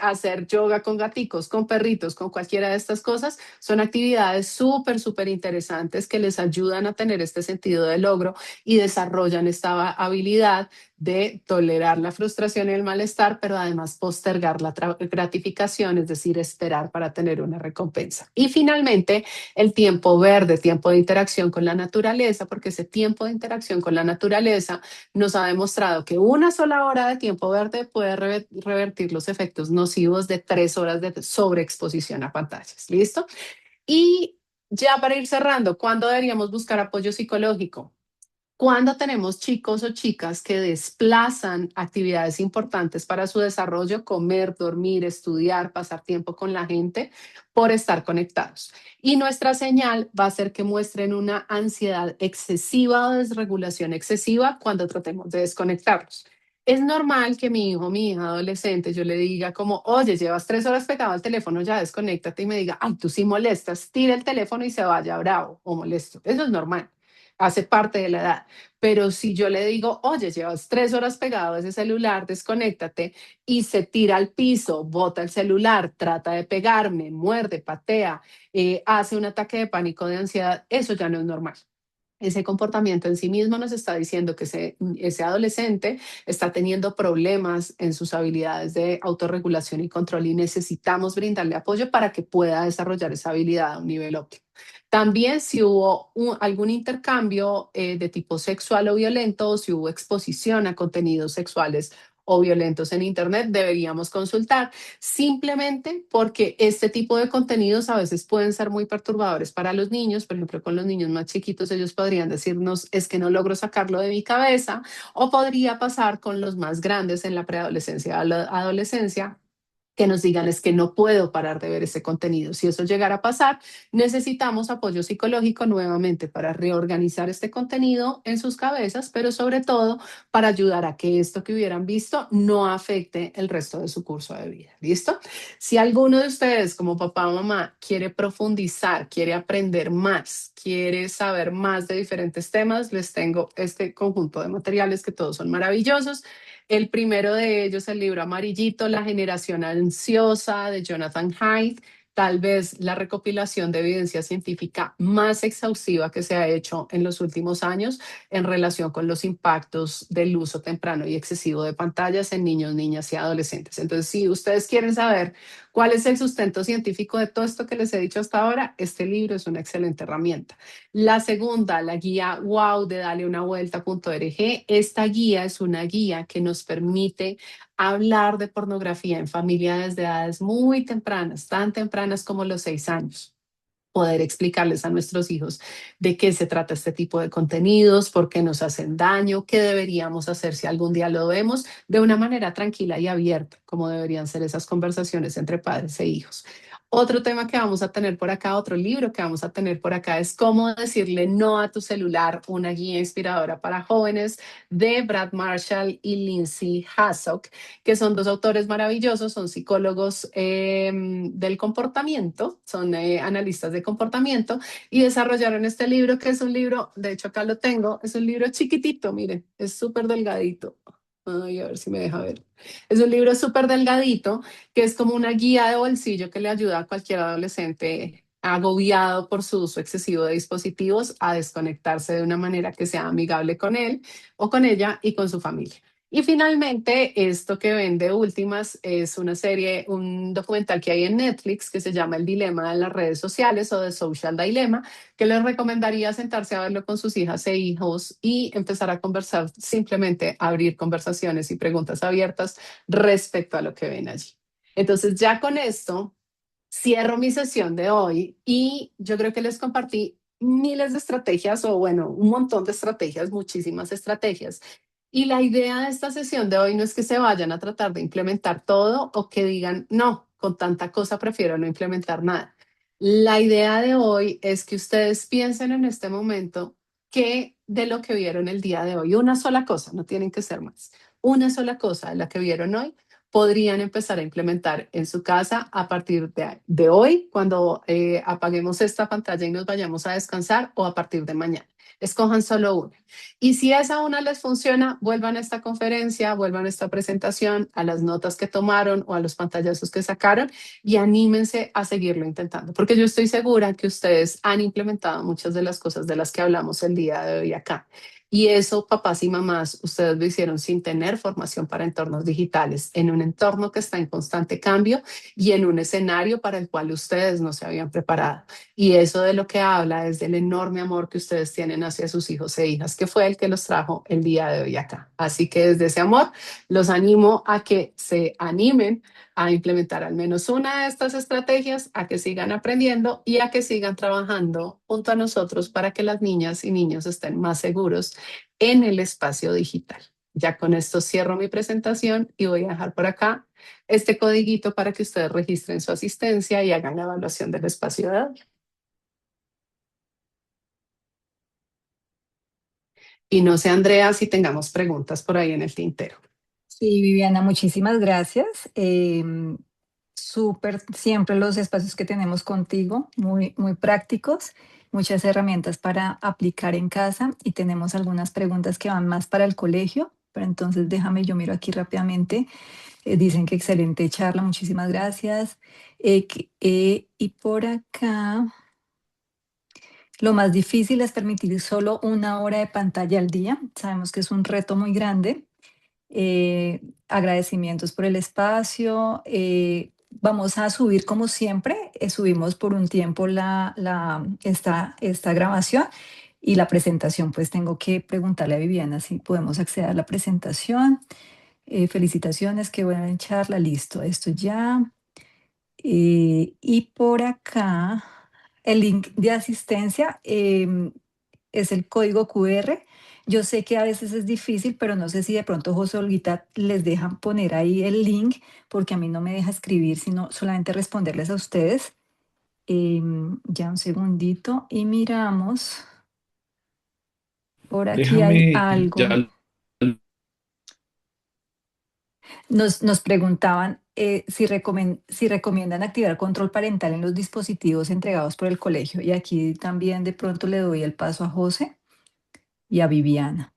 hacer yoga con gaticos, con perritos, con cualquiera de estas cosas, son actividades súper, súper interesantes que les ayudan a tener este sentido de logro y desarrollan esta habilidad de tolerar la frustración y el malestar, pero además postergar la gratificación, es decir, esperar para tener una recompensa. Y finalmente, el tiempo verde, tiempo de interacción con la naturaleza, porque ese tiempo de interacción con la naturaleza nos ha demostrado que una sola hora de tiempo verde puede revertir los efectos nocivos de 3 horas de sobreexposición a pantallas. ¿Listo? Y ya para ir cerrando, ¿cuándo deberíamos buscar apoyo psicológico? Cuando tenemos chicos o chicas que desplazan actividades importantes para su desarrollo, comer, dormir, estudiar, pasar tiempo con la gente, por estar conectados. Y nuestra señal va a ser que muestren una ansiedad excesiva o desregulación excesiva cuando tratemos de desconectarlos. Es normal que mi hijo, mi hija adolescente, yo le diga como, oye, llevas 3 horas pegado al teléfono, ya desconéctate y me diga, ay, tú sí molestas, tira el teléfono y se vaya bravo o molesto. Eso es normal, hace parte de la edad. Pero si yo le digo, oye, llevas 3 horas pegado a ese celular, desconéctate, y se tira al piso, bota el celular, trata de pegarme, muerde, patea, hace un ataque de pánico, de ansiedad, eso ya no es normal. Ese comportamiento en sí mismo nos está diciendo que ese adolescente está teniendo problemas en sus habilidades de autorregulación y control y necesitamos brindarle apoyo para que pueda desarrollar esa habilidad a un nivel óptimo. También si hubo algún intercambio de tipo sexual o violento, o si hubo exposición a contenidos sexuales o violentos en Internet, deberíamos consultar, simplemente porque este tipo de contenidos a veces pueden ser muy perturbadores para los niños. Por ejemplo, con los niños más chiquitos, ellos podrían decirnos, es que no logro sacarlo de mi cabeza, o podría pasar con los más grandes en la preadolescencia o la adolescencia, que nos digan es que no puedo parar de ver ese contenido. Si eso llegara a pasar, necesitamos apoyo psicológico nuevamente para reorganizar este contenido en sus cabezas, pero sobre todo para ayudar a que esto que hubieran visto no afecte el resto de su curso de vida. ¿Listo? Si alguno de ustedes como papá o mamá quiere profundizar, quiere aprender más, quiere saber más de diferentes temas, les tengo este conjunto de materiales que todos son maravillosos. El primero de ellos, el libro amarillito, La generación ansiosa, de Jonathan Haidt, tal vez la recopilación de evidencia científica más exhaustiva que se ha hecho en los últimos años en relación con los impactos del uso temprano y excesivo de pantallas en niños, niñas y adolescentes. Entonces, si ustedes quieren saber cuál es el sustento científico de todo esto que les he dicho hasta ahora, este libro es una excelente herramienta. La segunda, la guía Wow de Dale una Vuelta.org. Esta guía es una guía que nos permite hablar de pornografía en familia desde edades muy tempranas, tan tempranas como los 6 años, poder explicarles a nuestros hijos de qué se trata este tipo de contenidos, por qué nos hacen daño, qué deberíamos hacer si algún día lo vemos, de una manera tranquila y abierta, como deberían ser esas conversaciones entre padres e hijos. Otro tema que vamos a tener por acá, otro libro que vamos a tener por acá es Cómo decirle no a tu celular, una guía inspiradora para jóvenes, de Brad Marshall y Lindsay Hassock, que son dos autores maravillosos, son psicólogos del comportamiento, son analistas de comportamiento, y desarrollaron este libro, que es un libro, de hecho acá lo tengo, es un libro chiquitito, miren, es súper delgadito. Ay, a ver si me deja ver. Es un libro súper delgadito, que es como una guía de bolsillo que le ayuda a cualquier adolescente agobiado por su uso excesivo de dispositivos a desconectarse de una manera que sea amigable con él o con ella y con su familia. Y finalmente, esto que ven de últimas es una serie, un documental que hay en Netflix que se llama El dilema de las redes sociales, o The Social Dilemma, que les recomendaría sentarse a verlo con sus hijas e hijos y empezar a conversar, simplemente abrir conversaciones y preguntas abiertas respecto a lo que ven allí. Entonces, ya con esto cierro mi sesión de hoy, y yo creo que les compartí miles de estrategias, o bueno, un montón de estrategias, muchísimas estrategias. Y la idea de esta sesión de hoy no es que se vayan a tratar de implementar todo o que digan, no, con tanta cosa prefiero no implementar nada. La idea de hoy es que ustedes piensen en este momento que de lo que vieron el día de hoy, una sola cosa, no tienen que ser más, una sola cosa de la que vieron hoy, podrían empezar a implementar en su casa a partir de hoy, cuando apaguemos esta pantalla y nos vayamos a descansar, o a partir de mañana. Escojan solo una. Y si esa una les funciona, vuelvan a esta conferencia, vuelvan a esta presentación, a las notas que tomaron o a los pantallazos que sacaron y anímense a seguirlo intentando, porque yo estoy segura que ustedes han implementado muchas de las cosas de las que hablamos el día de hoy acá. Y eso, papás y mamás, ustedes lo hicieron sin tener formación para entornos digitales, en un entorno que está en constante cambio y en un escenario para el cual ustedes no se habían preparado. Y eso de lo que habla es del enorme amor que ustedes tienen hacia sus hijos e hijas, que fue el que los trajo el día de hoy acá. Así que desde ese amor los animo a que se animen a implementar al menos una de estas estrategias, a que sigan aprendiendo y a que sigan trabajando junto a nosotros para que las niñas y niños estén más seguros en el espacio digital. Ya con esto cierro mi presentación y voy a dejar por acá este codiguito para que ustedes registren su asistencia y hagan la evaluación del espacio de hoy. Y no sé, Andrea, si tengamos preguntas por ahí en el tintero. Sí, Viviana, muchísimas gracias. Súper siempre los espacios que tenemos contigo, muy, muy prácticos, muchas herramientas para aplicar en casa y tenemos algunas preguntas que van más para el colegio, pero entonces déjame, yo miro aquí rápidamente. Dicen que excelente charla, muchísimas gracias. Y por acá, lo más difícil es permitir solo una hora de pantalla al día. Sabemos que es un reto muy grande. Agradecimientos por el espacio. Vamos a subir como siempre, subimos por un tiempo esta grabación y la presentación, pues tengo que preguntarle a Viviana si podemos acceder a la presentación. Felicitaciones, qué buena charla, listo, esto ya. Y por acá, el link de asistencia es el código QR. Yo sé que a veces es difícil, pero no sé si de pronto José Olguita les dejan poner ahí el link, porque a mí no me deja escribir, sino solamente responderles a ustedes. Ya un segundito y miramos. Por aquí hay Déjame, algo. ya Nos preguntaban si recomiendan activar control parental en los dispositivos entregados por el colegio. Y aquí también de pronto le doy el paso a José y a Viviana.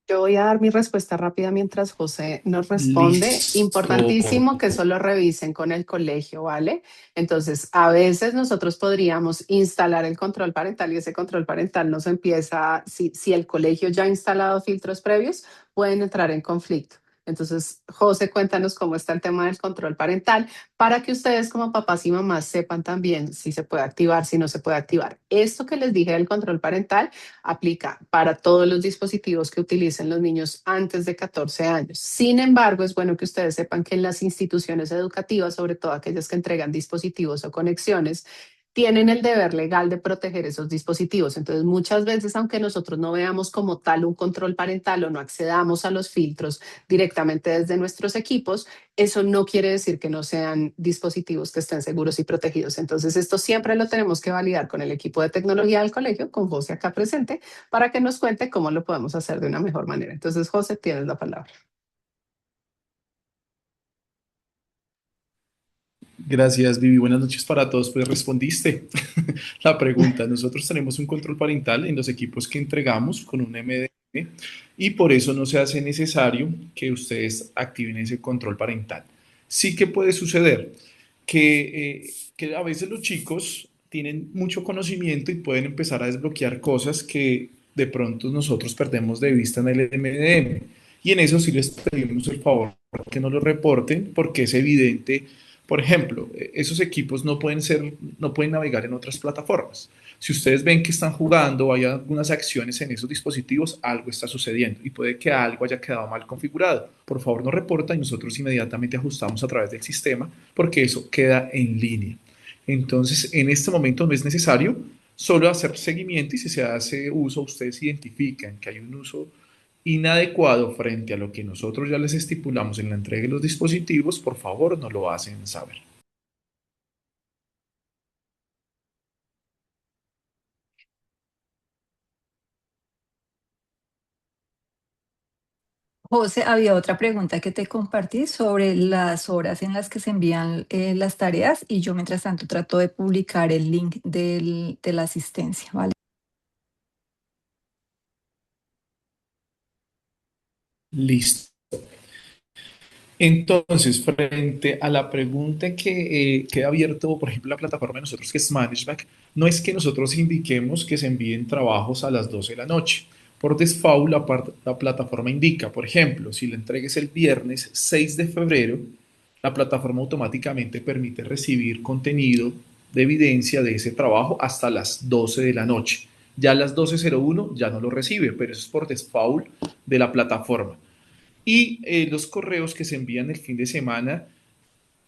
Yo voy a dar mi respuesta rápida mientras José nos responde. listo. Importantísimo que eso lo revisen con el colegio, ¿vale? Entonces, a veces nosotros podríamos instalar el control parental y ese control parental nos empieza, si el colegio ya ha instalado filtros previos, pueden entrar en conflicto. Entonces, José, cuéntanos cómo está el tema del control parental para que ustedes como papás y mamás sepan también si se puede activar, si no se puede activar. Esto que les dije del control parental aplica para todos los dispositivos que utilicen los niños antes de 14 años. Sin embargo, es bueno que ustedes sepan que en las instituciones educativas, sobre todo aquellas que entregan dispositivos o conexiones, tienen el deber legal de proteger esos dispositivos. Entonces, muchas veces, aunque nosotros no veamos como tal un control parental o no accedamos a los filtros directamente desde nuestros equipos, eso no quiere decir que no sean dispositivos que estén seguros y protegidos. Entonces, esto siempre lo tenemos que validar con el equipo de tecnología del colegio, con José acá presente, para que nos cuente cómo lo podemos hacer de una mejor manera. Entonces, José, tienes la palabra. Gracias, Vivi. Buenas noches para todos. Pues respondiste la pregunta. Nosotros tenemos un control parental en los equipos que entregamos con un MDM y por eso no se hace necesario que ustedes activen ese control parental. Sí que puede suceder que a veces los chicos tienen mucho conocimiento y pueden empezar a desbloquear cosas que de pronto nosotros perdemos de vista en el MDM. Y en eso sí les pedimos el favor que nos lo reporten porque es evidente. Por ejemplo, esos equipos no pueden navegar en otras plataformas. Si ustedes ven que están jugando o hay algunas acciones en esos dispositivos, algo está sucediendo y puede que algo haya quedado mal configurado. Por favor, nos reporta y nosotros inmediatamente ajustamos a través del sistema porque eso queda en línea. Entonces, en este momento no es necesario solo hacer seguimiento y si se hace uso, ustedes identifican que hay un uso inadecuado frente a lo que nosotros ya les estipulamos en la entrega de los dispositivos, por favor, nos lo hacen saber. José, había otra pregunta que te compartí sobre las horas en las que se envían las tareas y yo mientras tanto trato de publicar el link de la asistencia, ¿vale? Listo. Entonces, frente a la pregunta que queda abierto, por ejemplo, la plataforma de nosotros que es Management, no es que nosotros indiquemos que se envíen trabajos a las 12 de la noche. Por default, la plataforma indica, por ejemplo, si la entrega es el viernes 6 de febrero, la plataforma automáticamente permite recibir contenido de evidencia de ese trabajo hasta las 12 de la noche. Ya a las 12:01 ya no lo recibe, pero eso es por default de la plataforma. Y los correos que se envían el fin de semana,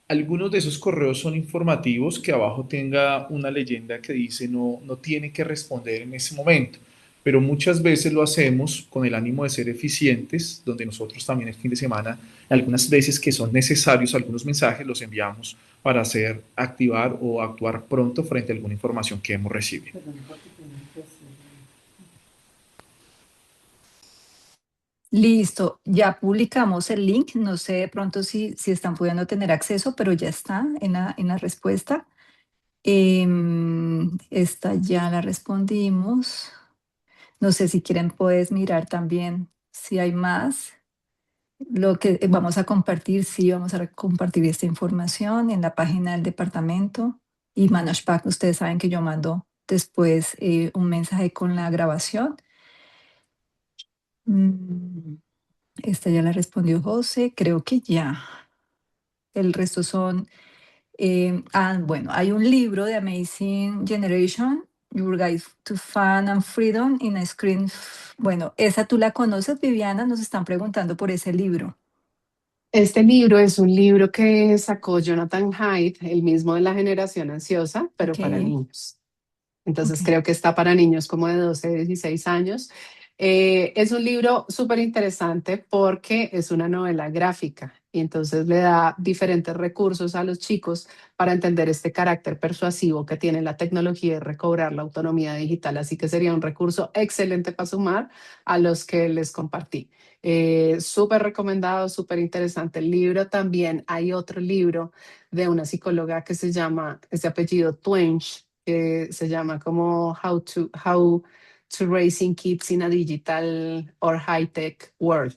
algunos de esos correos son informativos, que abajo tenga una leyenda que dice no tiene que responder en ese momento. Pero muchas veces lo hacemos con el ánimo de ser eficientes, donde nosotros también el fin de semana, algunas veces que son necesarios algunos mensajes, los enviamos para hacer activar o actuar pronto frente a alguna información que hemos recibido. Listo, ya publicamos el link, no sé de pronto si están pudiendo tener acceso, pero ya está en la respuesta. Esta ya la respondimos. No sé si quieren, puedes mirar también si hay más. Lo que vamos a compartir, sí, vamos a compartir esta información en la página del departamento y Manashpack. Ustedes saben que yo mando después un mensaje con la grabación. Mm, Esta ya la respondió José, creo que ya. El resto son, bueno, hay un libro de Amazing Generation, Your Guide to Fun and Freedom in a Screen. Bueno, esa tú la conoces, Viviana, nos están preguntando por ese libro. Este libro es un libro que sacó Jonathan Haidt, el mismo de la generación ansiosa, pero Ok, para niños. ok. Entonces creo que está para niños como de 12, 16 años. Es un libro súper interesante porque es una novela gráfica y entonces le da diferentes recursos a los chicos para entender este carácter persuasivo que tiene la tecnología y recobrar la autonomía digital. Así que sería un recurso excelente para sumar a los que les compartí. Súper recomendado, súper interesante el libro. También hay otro libro de una psicóloga que se llama, ese apellido Twench, que se llama como How to Raising Kids in a Digital or High Tech World.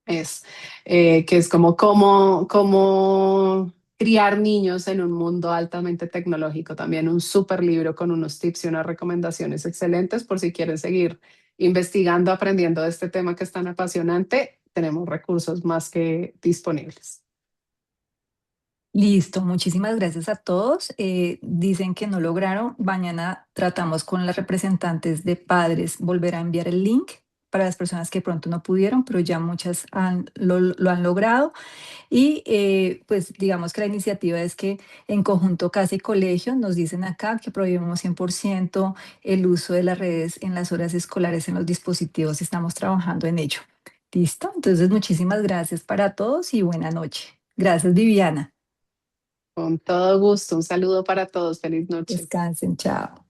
Es que es como cómo criar niños en un mundo altamente tecnológico. También un súper libro con unos tips y unas recomendaciones excelentes por si quieren seguir investigando, aprendiendo de este tema que es tan apasionante. Tenemos recursos más que disponibles. Listo, muchísimas gracias a todos. Dicen que no lograron. Mañana tratamos con las representantes de padres volver a enviar el link para las personas que pronto no pudieron, pero ya muchas lo han logrado. Y pues digamos que la iniciativa es que en conjunto Casa y Colegio nos dicen acá que prohibimos 100% el uso de las redes en las horas escolares en los dispositivos. Estamos trabajando en ello. ¿Listo? Entonces, muchísimas gracias para todos y buena noche. Gracias, Viviana. Con todo gusto. Un saludo para todos. Feliz noche. Descansen, chao.